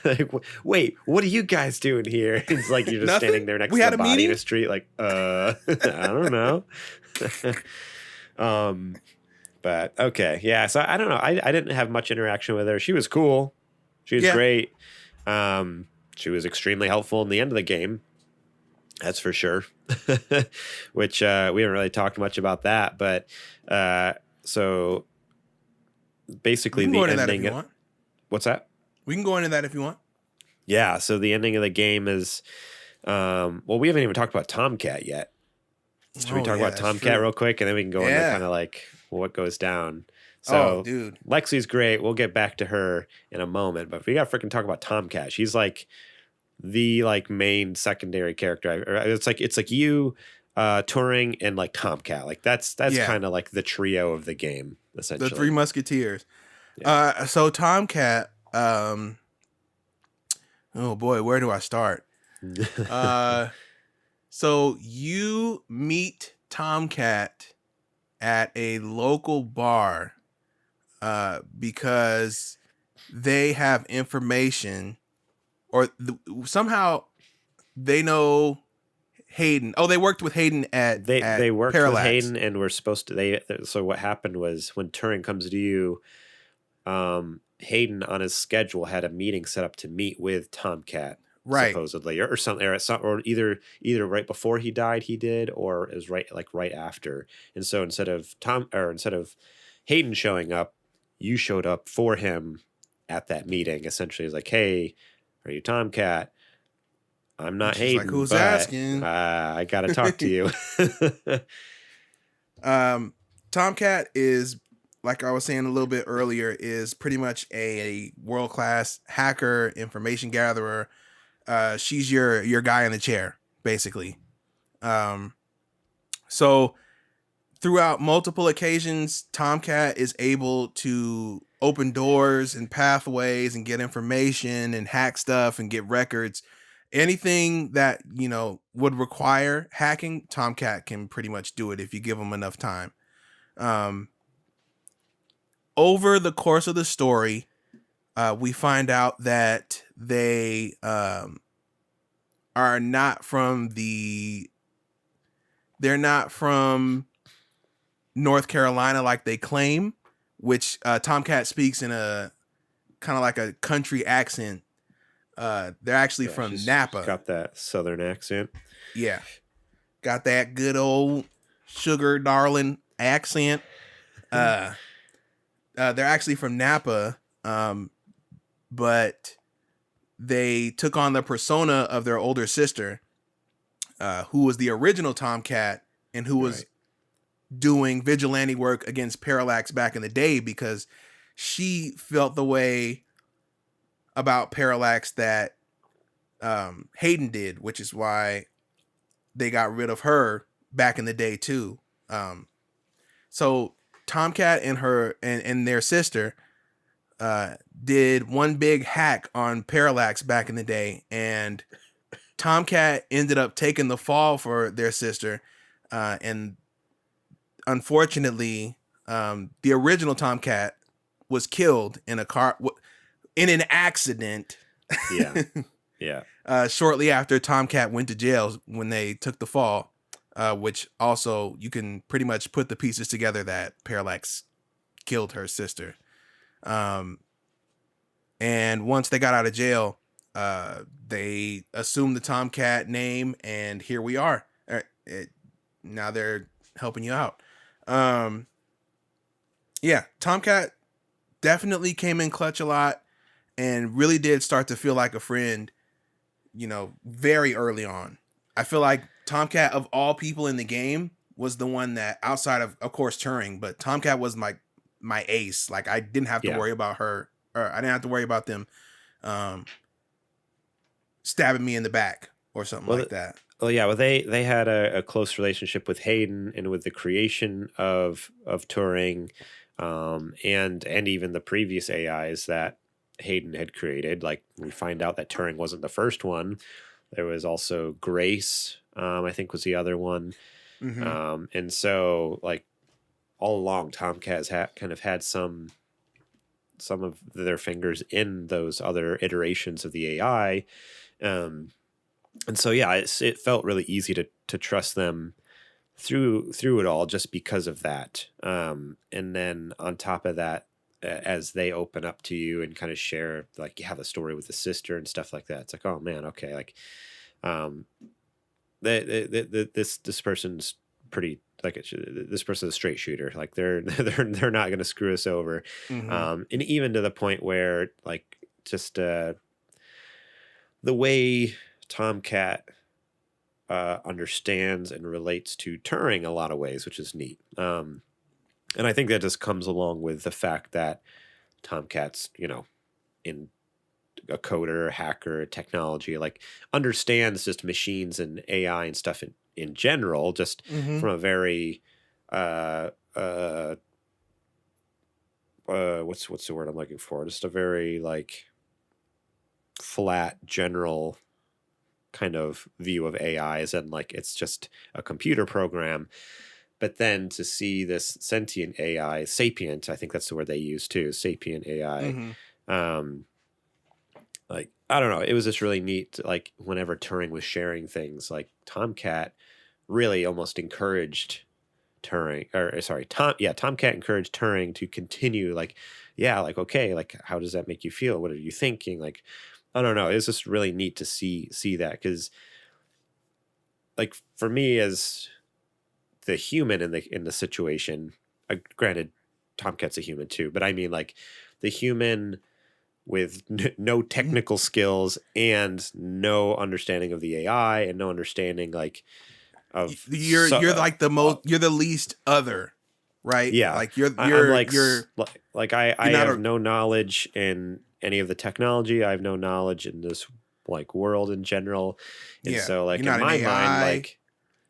S2: Like, wait, what are you guys doing here? It's like you're just standing there next to the body in the street. Like, I don't know. But okay, yeah. So I don't know. I didn't have much interaction with her. She was cool. She was great. She was extremely helpful in the end of the game. That's for sure. Which we haven't really talked much about that. But so basically the ending. What's that?
S1: We can go into that if you want.
S2: Yeah. So the ending of the game is. Well, we haven't even talked about Tomcat yet. Should we talk about Tomcat real quick, and then we can go into kind of like what goes down. So,
S1: dude,
S2: Lexi's great. We'll get back to her in a moment, but we got to freaking talk about Tomcat. She's like the like main secondary character. It's like you, Turing, and like Tomcat. Like that's kind of like the trio of the game essentially.
S1: The Three Musketeers. Yeah. So Tomcat. Oh boy, where do I start? So you meet Tomcat at a local bar because they have information, or somehow they know Hayden. Oh, they worked with Hayden at
S2: they worked
S1: Parallax.
S2: with Hayden, and were supposed to. So what happened was when Turing comes to you, Hayden on his schedule had a meeting set up to meet with Tomcat. Right, supposedly, or something, or either right before he died, he did, or is right after. And so instead of Hayden showing up, you showed up for him at that meeting. Essentially, it's like, hey, are you Tomcat? I'm not Hayden. Like, who's asking? I gotta talk to you.
S1: Tomcat is, like I was saying a little bit earlier, is pretty much a world-class hacker, information gatherer. She's your guy in the chair, basically. So throughout multiple occasions, Tomcat is able to open doors and pathways and get information and hack stuff and get records. Anything that, you know, would require hacking, Tomcat can pretty much do it if you give him enough time. Over the course of the story, we find out that they are not from they're not from North Carolina like they claim, which Tomcat speaks in a kind of like a country accent. They're actually from Napa.
S2: Got that southern accent.
S1: Yeah. Got that good old sugar darling accent. They're actually from Napa, but they took on the persona of their older sister, who was the original Tomcat and who was doing vigilante work against Parallax back in the day, because she felt the way about Parallax that Hayden did, which is why they got rid of her back in the day too. So Tomcat and her and their sister did one big hack on Parallax back in the day, and Tomcat ended up taking the fall for their sister, and unfortunately, the original Tomcat was killed in an accident.
S2: Yeah. Yeah.
S1: Shortly after Tomcat went to jail when they took the fall, which also you can pretty much put the pieces together that Parallax killed her sister. And once they got out of jail, they assumed the Tomcat name, and here we are. Now they're helping you out. Yeah, Tomcat definitely came in clutch a lot and really did start to feel like a friend, very early on. I feel like Tomcat, of all people in the game, was the one that, outside of course, Turing, but Tomcat was my ace. Like, I didn't have to worry about her, or I didn't have to worry about them stabbing me in the back or something like that.
S2: Well, yeah. Well, they had a close relationship with Hayden and with the creation of Turing, and even the previous AIs that Hayden had created. Like, we find out that Turing wasn't the first one. There was also Grace, I think, was the other one.
S1: Mm-hmm.
S2: And so, like, all along, Tomcat has kind of had some of their fingers in those other iterations of the AI. And so, yeah, it felt really easy to trust them through it all, just because of that. And then on top of that, as they open up to you and kind of share, like, you have a story with the sister and stuff like that, it's like, oh man, okay, like, this person's pretty, like, this person's a straight shooter. Like, they're not going to screw us over.
S1: Mm-hmm.
S2: And even to the point where, like, just the way Tomcat understands and relates to Turing a lot of ways, which is neat. And I think that just comes along with the fact that Tomcat's, in a coder, hacker, technology, like, understands just machines and AI and stuff in general, just
S1: Mm-hmm.
S2: from a very what's the word I'm looking for? Just a very, like, flat, general kind of view of AIs, and, like, it's just a computer program. But then to see this sentient AI, sapient, I think that's the word they use too, sapient AI.
S1: Mm-hmm.
S2: Like, I don't know, it was just really neat. Like, whenever Turing was sharing things, like, Tomcat really almost encouraged Tomcat encouraged Turing to continue. Like, yeah, like, okay, like, how does that make you feel? What are you thinking? Like, I don't know. It was just really neat to see that, because, like, for me as the human in the situation, granted, Tomcat's a human too, but I mean, like, the human with no technical skills and no understanding of the AI and no understanding, like, of
S1: you're like you're the least other, right?
S2: yeah.
S1: Like, you're
S2: I
S1: not
S2: have no knowledge in any of the technology. I have no knowledge in this, like, world in general, and so, like,
S1: you're not an AI.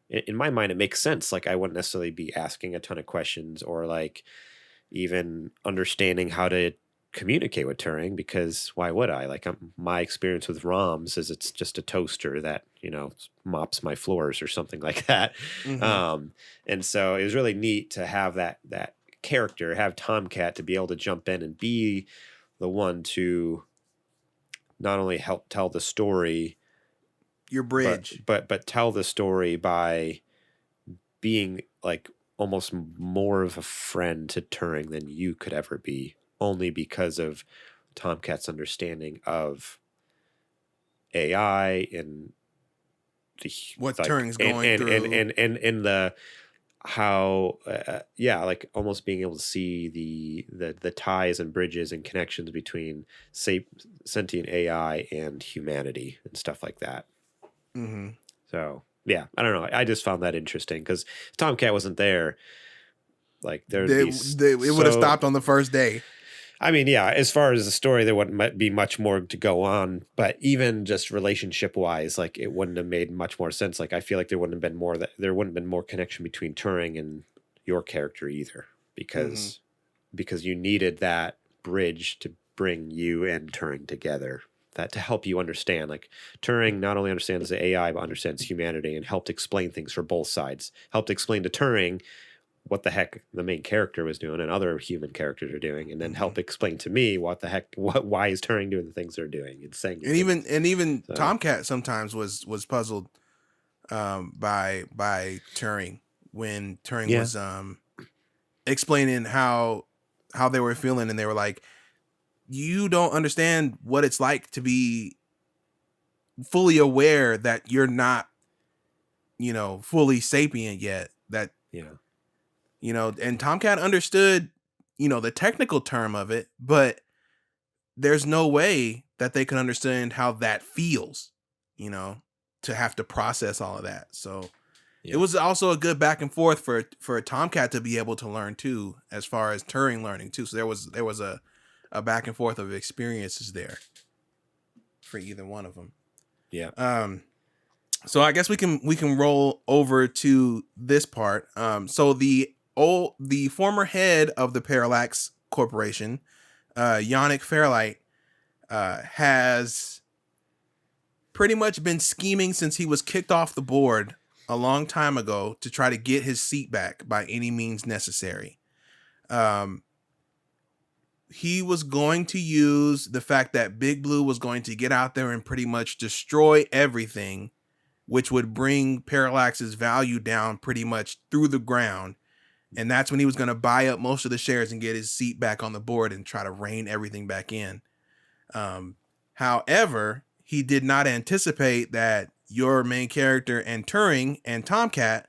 S2: In my mind, it makes sense. Like, I wouldn't necessarily be asking a ton of questions, or, like, even understanding how to communicate with Turing, because why would I? Like, my experience with ROMs is it's just a toaster that, mops my floors or something like that.
S1: Mm-hmm.
S2: And so it was really neat to have that character, have Tomcat, to be able to jump in and be the one to not only help tell the story,
S1: Your bridge.
S2: but tell the story by being, like, almost more of a friend to Turing than you could ever be, only because of Tomcat's understanding of AI and
S1: What Turing's going through.
S2: And the how like, almost being able to see the ties and bridges and connections between, say, sentient AI and humanity and stuff like that.
S1: Mm-hmm.
S2: So, yeah, I don't know. I just found that interesting, because Tomcat wasn't there. Like, it
S1: It would have stopped on the first day.
S2: I mean, yeah, as far as the story, there wouldn't be much more to go on, but even just relationship wise, like it wouldn't have made much more sense. Like I feel like there wouldn't have been more connection between Turing and your character either,
S1: Mm-hmm.
S2: because you needed that bridge to bring you and Turing together. That to help you understand, like Turing not only understands the AI but understands humanity and helped explain things for both sides. Helped explain to Turing what the heck the main character was doing and other human characters are doing, and then
S1: Mm-hmm.
S2: help explain to me why is Turing doing the things they're doing and saying
S1: And
S2: things.
S1: even
S2: So
S1: Tomcat sometimes was puzzled by Turing when Turing
S2: yeah,
S1: was explaining how they were feeling, and they were like, you don't understand what it's like to be fully aware that you're not, fully sapient yet. That,
S2: yeah,
S1: and Tomcat understood, the technical term of it, but there's no way that they can understand how that feels, you know, to have to process all of that. So it
S2: yeah,
S1: was also a good back and forth for Tomcat to be able to learn too, as far as Turing learning too. So there was a back and forth of experiences there for either one of them.
S2: yeah.
S1: Um, so I guess we can roll over to this part. So the former head of the Parallax Corporation, Yannick Fairlight, has pretty much been scheming since he was kicked off the board a long time ago to try to get his seat back by any means necessary. Um, he was going to use the fact that Big Blue was going to get out there and pretty much destroy everything, which would bring Parallax's value down pretty much through the ground. And that's when he was going to buy up most of the shares and get his seat back on the board and try to rein everything back in. However, he did not anticipate that your main character and Turing and Tomcat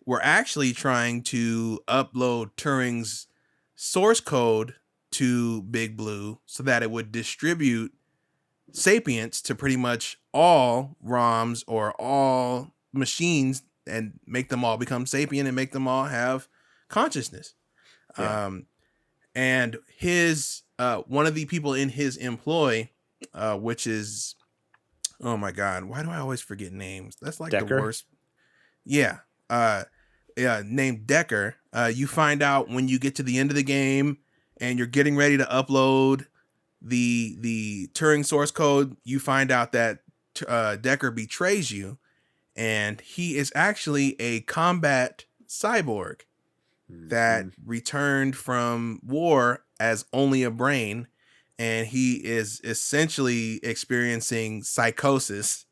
S1: were actually trying to upload Turing's source code to Big Blue so that it would distribute sapience to pretty much all ROMs or all machines and make them all become sapient and make them all have consciousness.
S2: Yeah.
S1: And his one of the people in his employ, which is, oh my god, why do I always forget names? That's like the
S2: Decker.
S1: worst. Yeah. Named Decker. You find out when you get to the end of the game and you're getting ready to upload the Turing source code, you find out that Decker betrays you, and he is actually a combat cyborg that returned from war as only a brain, and he is essentially experiencing psychosis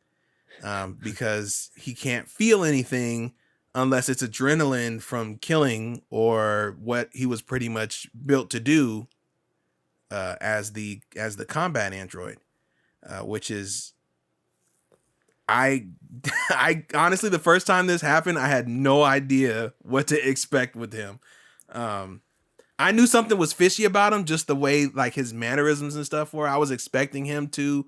S1: because he can't feel anything unless it's adrenaline from killing or what he was pretty much built to do as the combat android, which is I I honestly, the first time this happened, I had no idea what to expect with him. I knew something was fishy about him, just the way like his mannerisms and stuff were. I was expecting him to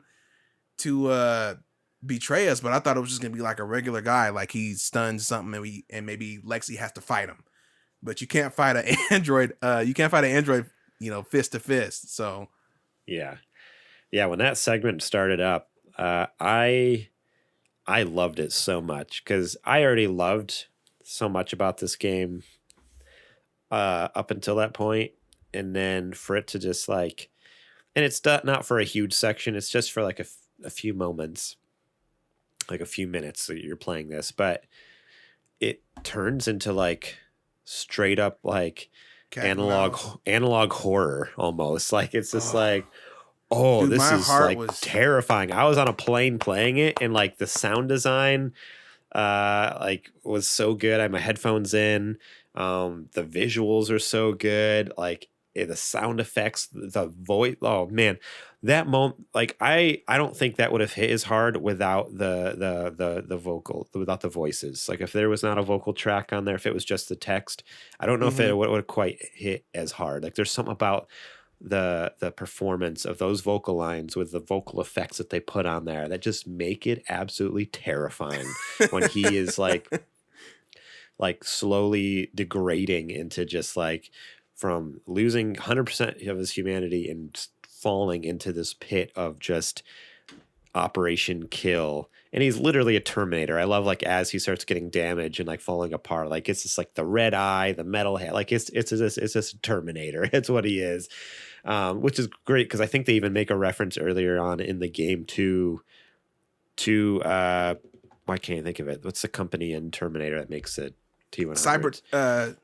S1: betray us, but I thought it was just gonna be like a regular guy, like he stunned something and maybe Lexi has to fight him. But you can't fight an android. You can't fight an android, fist to fist. So
S2: Yeah. Yeah. When that segment started up, I loved it so much because I already loved so much about this game up until that point, and then for it to just like, and it's not for a huge section, it's just for like a few moments, like a few minutes that you're playing this, but it turns into like straight up like analog horror almost. Like it's just like, oh,
S1: dude,
S2: this
S1: my
S2: is
S1: heart
S2: like
S1: was
S2: terrifying. I was on a plane playing it, and like the sound design like was so good. I had my headphones in. The visuals are so good. Like the sound effects, the voice. Oh man, that moment. Like I don't think that would have hit as hard without the vocal, without the voices. Like if there was not a vocal track on there, if it was just the text, I don't know if it would have quite hit as hard. Like there's something about the performance of those vocal lines with the vocal effects that they put on there that just make it absolutely terrifying when he is like slowly degrading into just like from losing 100% of his humanity and just falling into this pit of just Operation Kill. And he's literally a Terminator. I love like as he starts getting damaged and like falling apart, like it's just like the red eye, the metal head, like it's just a Terminator. It's what he is, which is great because I think they even make a reference earlier on in the game to why can't I think of it? What's the company in Terminator that makes it T-100?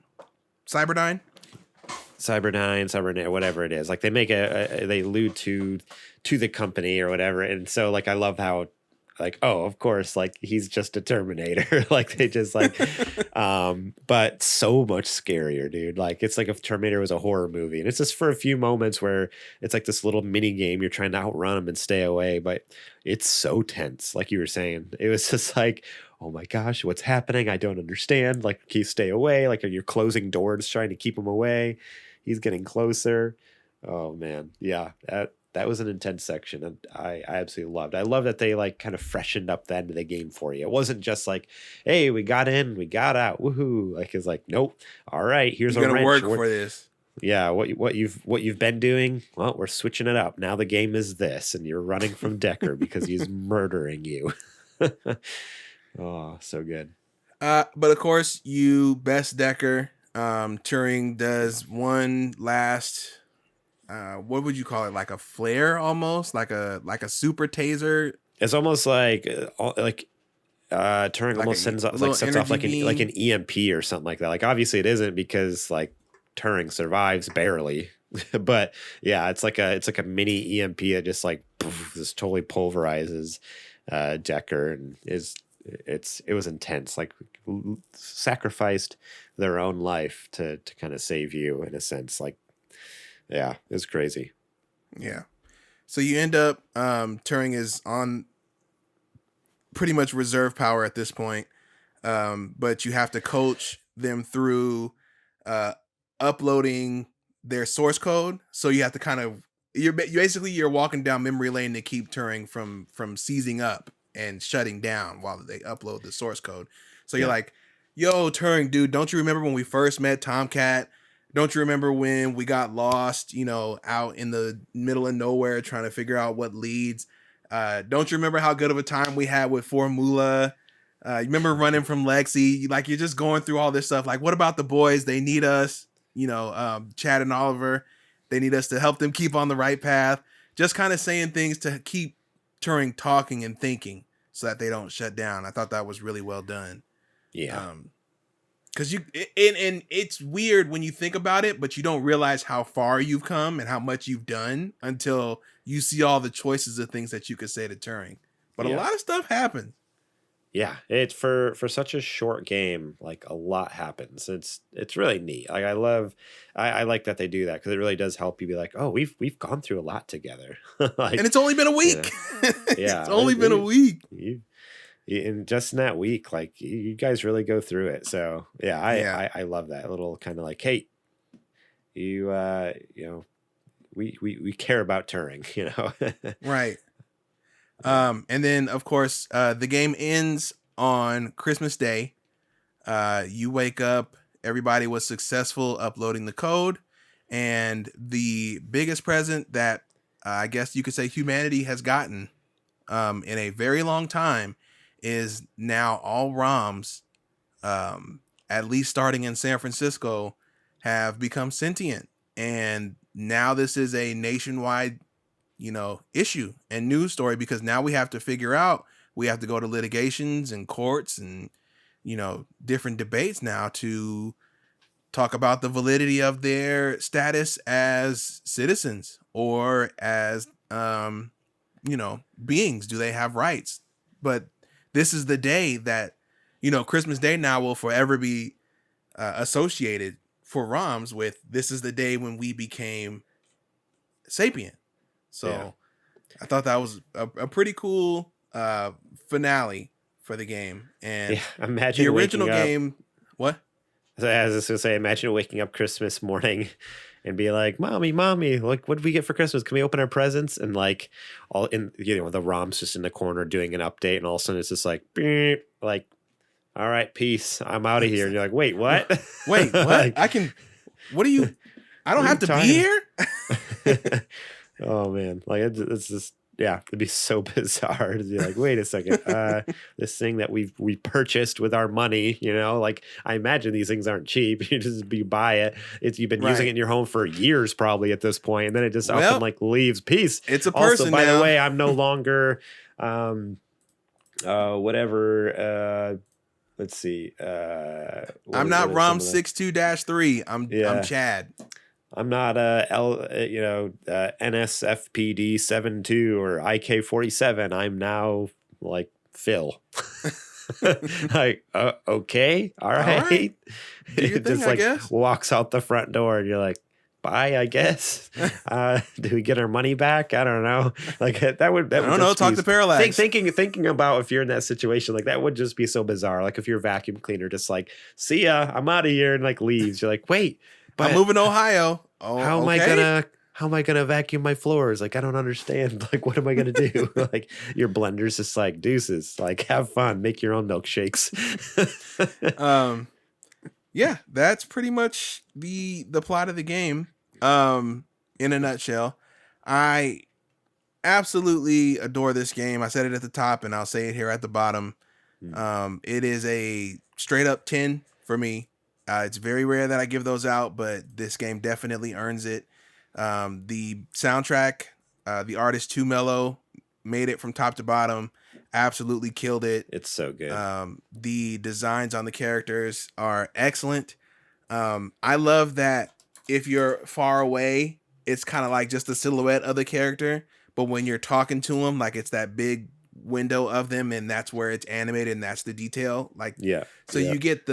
S2: Cyberdyne, whatever it is. Like they make they allude to the company or whatever. And so like, I love how like, oh, of course, like he's just a Terminator. Like they just like, but so much scarier, dude. Like it's like if Terminator was a horror movie, and it's just for a few moments where it's like this little mini game. You're trying to outrun him and stay away, but it's so tense. Like you were saying, it was just like, oh my gosh, what's happening? I don't understand. Like, can you stay away? Like, are you closing doors trying to keep him away? He's getting closer. Oh man. Yeah. That was an intense section, and I absolutely loved. I love that they like kind of freshened up the end of the game for you. It wasn't just like, hey, we got in, we got out, woohoo! Like it's like, nope. All right, here's a wrench.
S1: Work for this.
S2: Yeah, what you've been doing. Well, we're switching it up. Now the game is this, and you're running from Decker because he's murdering you. Oh, so good.
S1: But of course, you best Decker. Turing does one last. What would you call it? Like a flare, almost like a super taser.
S2: It's almost like Turing almost sets off like an EMP or something like that. Like obviously it isn't because like Turing survives barely, but yeah, it's like a mini EMP that just like just totally pulverizes Decker, and it was intense. Like sacrificed their own life to kind of save you in a sense. Like. Yeah, it's crazy.
S1: Yeah. So you end up, Turing is on pretty much reserve power at this point. But you have to coach them through uploading their source code. So you have to kind of, you're walking down memory lane to keep Turing from seizing up and shutting down while they upload the source code. So you're like, yo, Turing, dude, don't you remember when we first met Tomcat? Don't you remember when we got lost, out in the middle of nowhere trying to figure out what leads? Don't you remember how good of a time we had with Formula? You remember running from Lexi? Like, you're just going through all this stuff. Like, what about the boys? They need us, Chad and Oliver. They need us to help them keep on the right path. Just kind of saying things to keep Turing talking and thinking so that they don't shut down. I thought that was really well done.
S2: Yeah.
S1: Because and it's weird when you think about it, but you don't realize how far you've come and how much you've done until you see all the choices of things that you could say to Turing. But a lot of stuff happens.
S2: Yeah, it's for such a short game, like a lot happens. It's really neat. Like I like that they do that because it really does help you be like, oh, we've gone through a lot together. Like,
S1: and it's only been a week.
S2: Yeah,
S1: it's only been a week.
S2: And just in that week, like you guys really go through it. So I love that little kind of like, hey, we care about Turing,
S1: Right. And then of course, the game ends on Christmas Day. You wake up, everybody was successful uploading the code, and the biggest present that I guess you could say humanity has gotten in a very long time is now all ROMs, at least starting in San Francisco, have become sentient. And now this is a nationwide, issue and news story, because now we have to figure out, we have to go to litigations and courts and, different debates now to talk about the validity of their status as citizens or as, beings. Do they have rights? But this is the day that, Christmas Day now will forever be associated for ROMs with, this is the day when we became sapient. So I thought that was a pretty cool finale for the game. And
S2: imagine
S1: the original game. What?
S2: I was just gonna say, imagine waking up Christmas morning and be like, mommy, like, what did we get for Christmas? Can we open our presents? And like all in, the ROM's just in the corner doing an update, and all of a sudden it's just like, beep, like, all right, peace, I'm out of here. And you're like, wait, what?
S1: Wait, what?
S2: Like,
S1: what are you? I don't
S2: What are
S1: have
S2: you
S1: to be
S2: talking?
S1: here.
S2: Oh man, like it's just yeah, it'd be so bizarre to be like, wait a second, this thing that we purchased with our money, you know, like I imagine these things aren't cheap. You buy it, you've been using it
S1: Right.
S2: in your home for years probably at this point, and then it just up and
S1: Well,
S2: like leaves. Peace.
S1: it's a
S2: Also,
S1: person
S2: by the
S1: now.
S2: way, I'm no longer whatever. Let's see.
S1: I'm
S2: What
S1: not
S2: are some
S1: Rom
S2: of the
S1: 62-3. I'm
S2: yeah.
S1: Chad.
S2: I'm not NSFPD 72 or IK 47. I'm now like Phil. Like okay, all
S1: All right.
S2: right.
S1: Do your
S2: It
S1: thing,
S2: just
S1: I
S2: like
S1: guess.
S2: walks out the front door, and you're like, bye, I guess. Do we get our money back? I don't know. Like that would
S1: I don't know.
S2: just
S1: Talk
S2: be
S1: to Parallax.
S2: thinking about if you're in that situation, like that would just be so bizarre. Like if your vacuum cleaner just like, see ya, I'm out of here, and like leaves. You're like, wait.
S1: I'm
S2: But
S1: moving to Ohio.
S2: how
S1: Oh,
S2: am I
S1: okay.
S2: gonna vacuum my floors? Like I don't understand. Like what am I gonna do? Like your blender's just like deuces. Like have fun, make your own milkshakes.
S1: Um, yeah, that's pretty much the plot of the game. In a nutshell, I absolutely adore this game. I said it at the top, and I'll say it here at the bottom. It is a straight up 10 for me. It's very rare that I give those out, but this game definitely earns it. The soundtrack, the artist Too Mellow made it from top to bottom. Absolutely killed it.
S2: It's so good.
S1: The designs on the characters are excellent. I love that if you're far away, it's kind of like just a silhouette of the character, but when you're talking to them, like it's that big window of them, and that's where it's animated, and that's the detail. Like,
S2: Yeah.
S1: so
S2: yeah.
S1: you get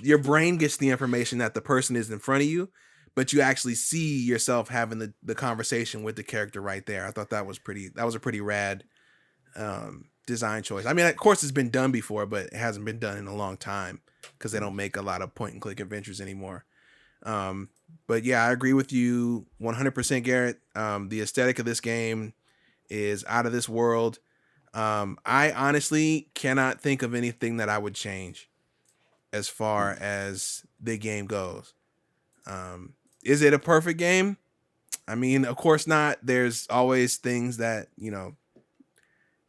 S1: your brain gets the information that the person is in front of you, but you actually see yourself having the conversation with the character right there. I thought that was a pretty rad design choice. I mean, of course, it's been done before, but it hasn't been done in a long time because they don't make a lot of point and click adventures anymore. But yeah, I agree with you 100%, Garrett. The aesthetic of this game is out of this world. I honestly cannot think of anything that I would change as far as the game goes. Is it a perfect game? I mean, of course not. There's always things that,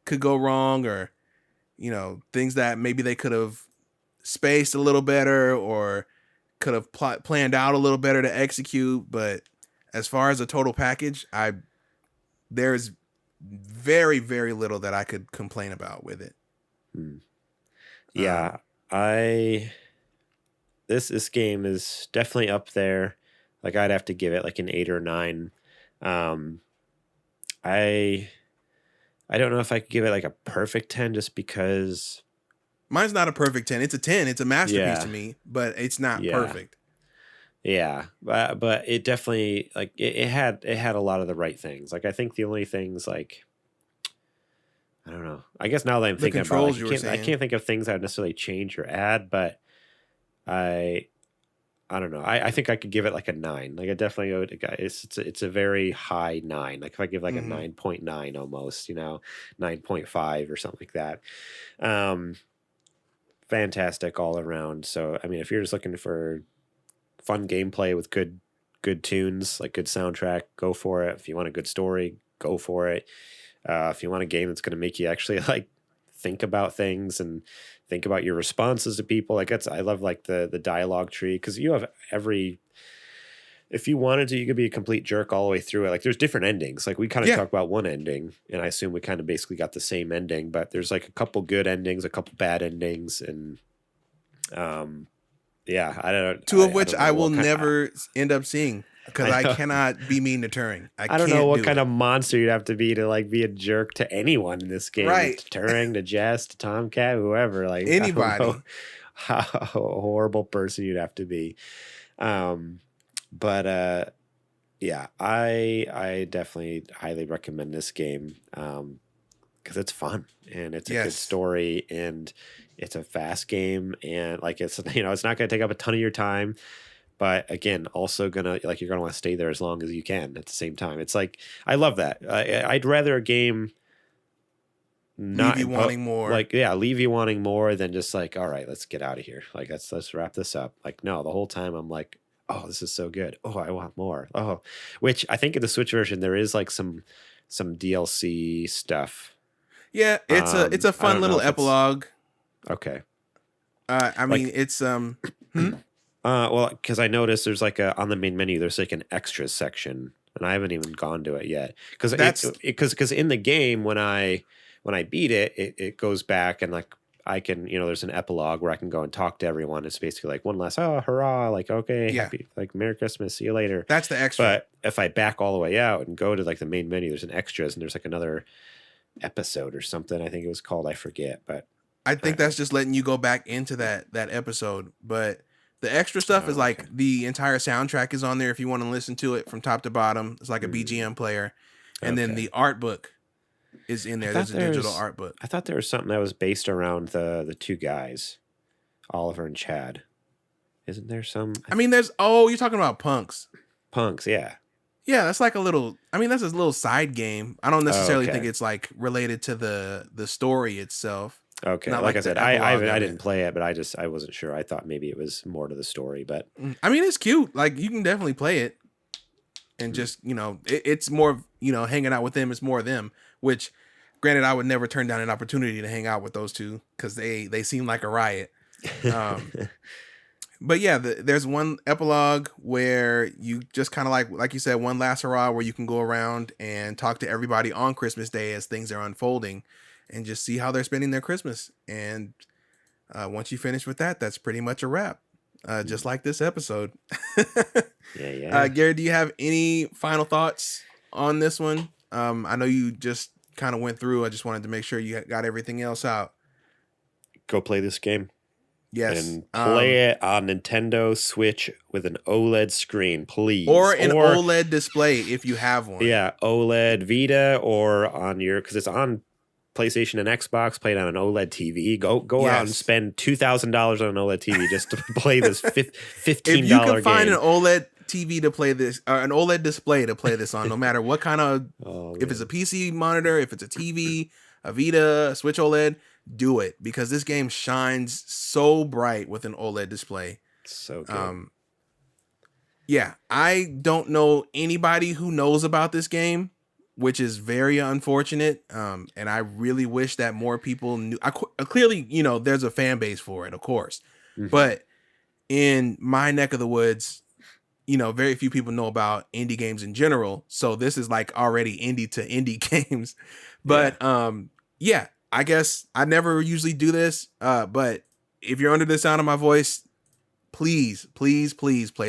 S1: could go wrong, or, things that maybe they could have spaced a little better or could have planned out a little better to execute. But as far as a total package, there's very, very little that I could complain about with it.
S2: Yeah, this game is definitely up there. Like I'd have to give it like an 8 or 9. I don't know if I could give it like a perfect 10 just because
S1: mine's not a perfect 10. It's a 10. It's a masterpiece
S2: Yeah.
S1: to me, but it's not
S2: Yeah.
S1: perfect.
S2: Yeah, but it definitely like it had a lot of the right things. Like I think the only things like I don't know. I guess now that I'm
S1: The
S2: thinking about
S1: controls
S2: it,
S1: you were
S2: I
S1: saying.
S2: can't think of things I would necessarily change or add, but I don't know. I think I could give it like a 9. Like I definitely would. It's a very high 9. Like if I give like a 9.9 almost, 9.5 or something like that. Fantastic all around. So I mean, if you're just looking for fun gameplay with good tunes, like good soundtrack, go for it. If you want a good story, go for it. If you want a game that's going to make you actually like think about things and think about your responses to people, like I love like the dialogue tree, because you have if you wanted to, you could be a complete jerk all the way through it. Like there's different endings. Like we kind of talked about one ending, and I assume we kind of basically got the same ending, but there's like a couple good endings, a couple bad endings, and yeah, I don't.
S1: Two of which
S2: don't know
S1: I will never end up seeing because I
S2: know.
S1: cannot be mean to Turing.
S2: I don't know what kind of monster you'd have to be to like be a jerk to anyone in this game.
S1: Right.
S2: To Turing, to Jess, to Tomcat, whoever. Like
S1: anybody.
S2: I don't know how horrible person you'd have to be. But yeah, I definitely highly recommend this game because it's fun and it's a good story and it's a fast game, and like it's it's not going to take up a ton of your time, but again, also you're gonna want to stay there as long as you can at the same time. It's like I love that. I'd rather a game not
S1: leave you wanting more.
S2: Like leave you wanting more than just like, all right, let's get out of here. Like let's wrap this up. Like no, the whole time I'm like, oh, this is so good. Oh, I want more. Oh, which I think in the Switch version there is like some DLC stuff.
S1: Yeah, it's a
S2: I
S1: fun
S2: don't know
S1: little
S2: if it's
S1: epilogue.
S2: okay.
S1: I mean,
S2: Like,
S1: it's
S2: well, because I noticed there's like a on the main menu there's like an extras section, and I haven't even gone to it yet. Because
S1: that's
S2: because in the game when I beat it, it goes back and like I can there's an epilogue where I can go and talk to everyone. It's basically like one last hurrah, like okay,
S1: yeah,
S2: happy, like Merry Christmas, see you later.
S1: that's the extra.
S2: But if I back all the way out and go to like the main menu, there's an extras and there's like another episode or something. I think it was called. I forget, but
S1: I think that's just letting you go back into that episode. But the extra stuff is
S2: okay.
S1: like the entire soundtrack is on there if you want to listen to it from top to bottom. It's like a BGM player, and then
S2: Okay.
S1: the art book is in there. There's a digital art book.
S2: I thought there was something that was based around the two guys, Oliver and Chad. Isn't there some?
S1: I mean, you're talking about punks.
S2: Punks, yeah.
S1: Yeah, that's like a little. I mean, that's a little side game. I don't necessarily
S2: Okay.
S1: think it's like related to the story itself.
S2: Okay,
S1: Not
S2: like I
S1: the
S2: said,
S1: epilogue of
S2: I
S1: it.
S2: didn't play it, but I wasn't sure. I thought maybe it was more to the story, but
S1: I mean, it's cute. Like you can definitely play it, and just it's more hanging out with them. It's more them. Which, granted, I would never turn down an opportunity to hang out with those two because they seem like a riot. But yeah, there's one epilogue where you just kind of like you said, one last hurrah where you can go around and talk to everybody on Christmas Day as things are unfolding, and just see how they're spending their Christmas. And once you finish with that, that's pretty much a wrap. Just like this episode.
S2: yeah.
S1: Gary, do you have any final thoughts on this one? I know you just kind of went through. I just wanted to make sure you got everything else out.
S2: Go play this game.
S1: Yes.
S2: And play it on Nintendo Switch with an OLED screen, please.
S1: Or an OLED display if you have one.
S2: Yeah, OLED Vita or on because it's on PlayStation and Xbox, play it on an OLED TV. Go out and spend $2,000 on an OLED TV just to play this $15 game. If you can
S1: find an OLED TV to play this, or an OLED display to play this on, no matter what kind of, if it's a PC monitor, if it's a TV, a Vita, a Switch OLED, do it, because this game shines so bright with an OLED display.
S2: So good.
S1: Yeah, I don't know anybody who knows about this game, which is very unfortunate. And I really wish that more people knew. Clearly, there's a fan base for it, of course. Mm-hmm. But in my neck of the woods, very few people know about indie games in general. So this is like already indie to indie games. But yeah, I guess I never usually do this. But if you're under the sound of my voice, please play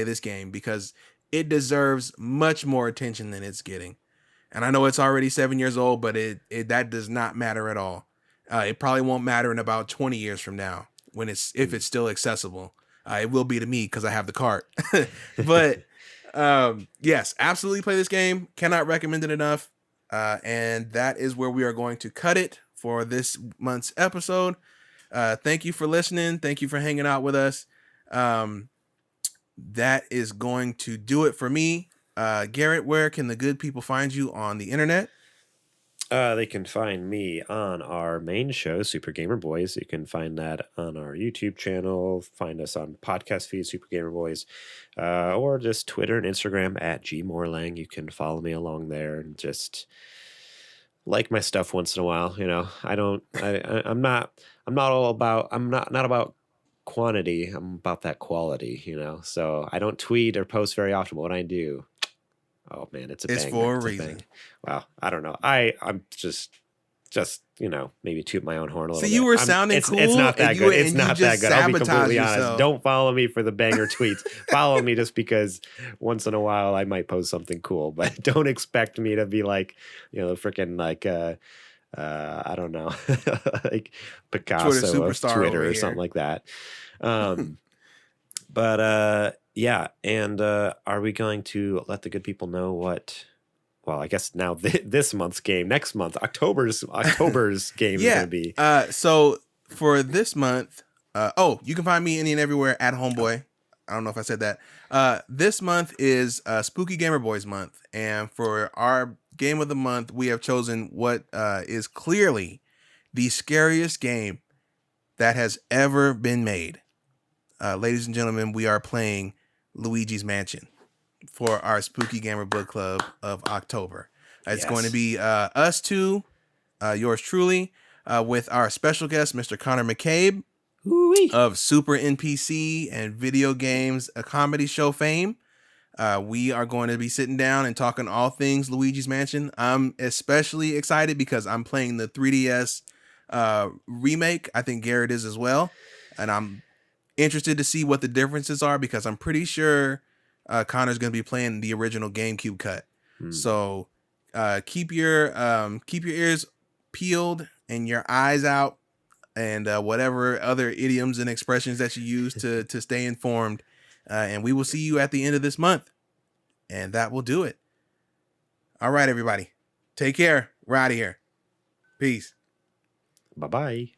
S1: this game, because it deserves much more attention than it's getting. And I know it's already 7 years old, but that does not matter at all. It probably won't matter in about 20 years from now if it's still accessible. It will be to me because I have the cart. But yes, absolutely play this game. Cannot recommend it enough. And that is where we are going to cut it for this month's episode. Thank you for listening. Thank you for hanging out with us. That is going to do it for me. Garrett, where can the good people find you on the internet?
S2: They can find me on our main show, Super Gamer Boys. You can find that on our YouTube channel. Find us on podcast feed, Super Gamer Boys, or just Twitter and Instagram at @gmorlang. You can follow me along there and just like my stuff once in a while. I'm not about quantity. I'm about that quality. So I don't tweet or post very often. But when I do, oh man, it's
S1: for a reason.
S2: Wow, I don't know. I'm just maybe toot my own horn a little bit.
S1: So you were sounding cool.
S2: It's not that good. It's not that good. I'll be completely
S1: yourself.
S2: honest. Don't follow me for the banger tweets. Follow me just because once in a while I might post something cool, but don't expect me to be like, freaking like I don't know, like Picasso of Twitter or something like that. But yeah, and are we going to let the good people know what? Well, I guess now this month's game, next month, October's game is going to be.
S1: So for this month, you can find me any and everywhere at Homeboy. I don't know if I said that. This month is Spooky Gamer Boys month, and for our game of the month, we have chosen what is clearly the scariest game that has ever been made. Ladies and gentlemen, we are playing Luigi's Mansion for our Spooky Gamer Book Club of October. It's going to
S2: Yes.
S1: be us two, yours truly, with our special guest, Mr. Connor McCabe
S2: Ooh-wee.
S1: of Super NPC and Video Games, a comedy show fame. We are going to be sitting down and talking all things Luigi's Mansion. I'm especially excited because I'm playing the 3DS remake. I think Garrett is as well. And I'm interested to see what the differences are because I'm pretty sure Connor's going to be playing the original GameCube cut. So keep your ears peeled and your eyes out and whatever other idioms and expressions that you use to stay informed. And we will see you at the end of this month. And that will do it. All right, everybody. Take care. We're out of here. Peace.
S2: Bye-bye.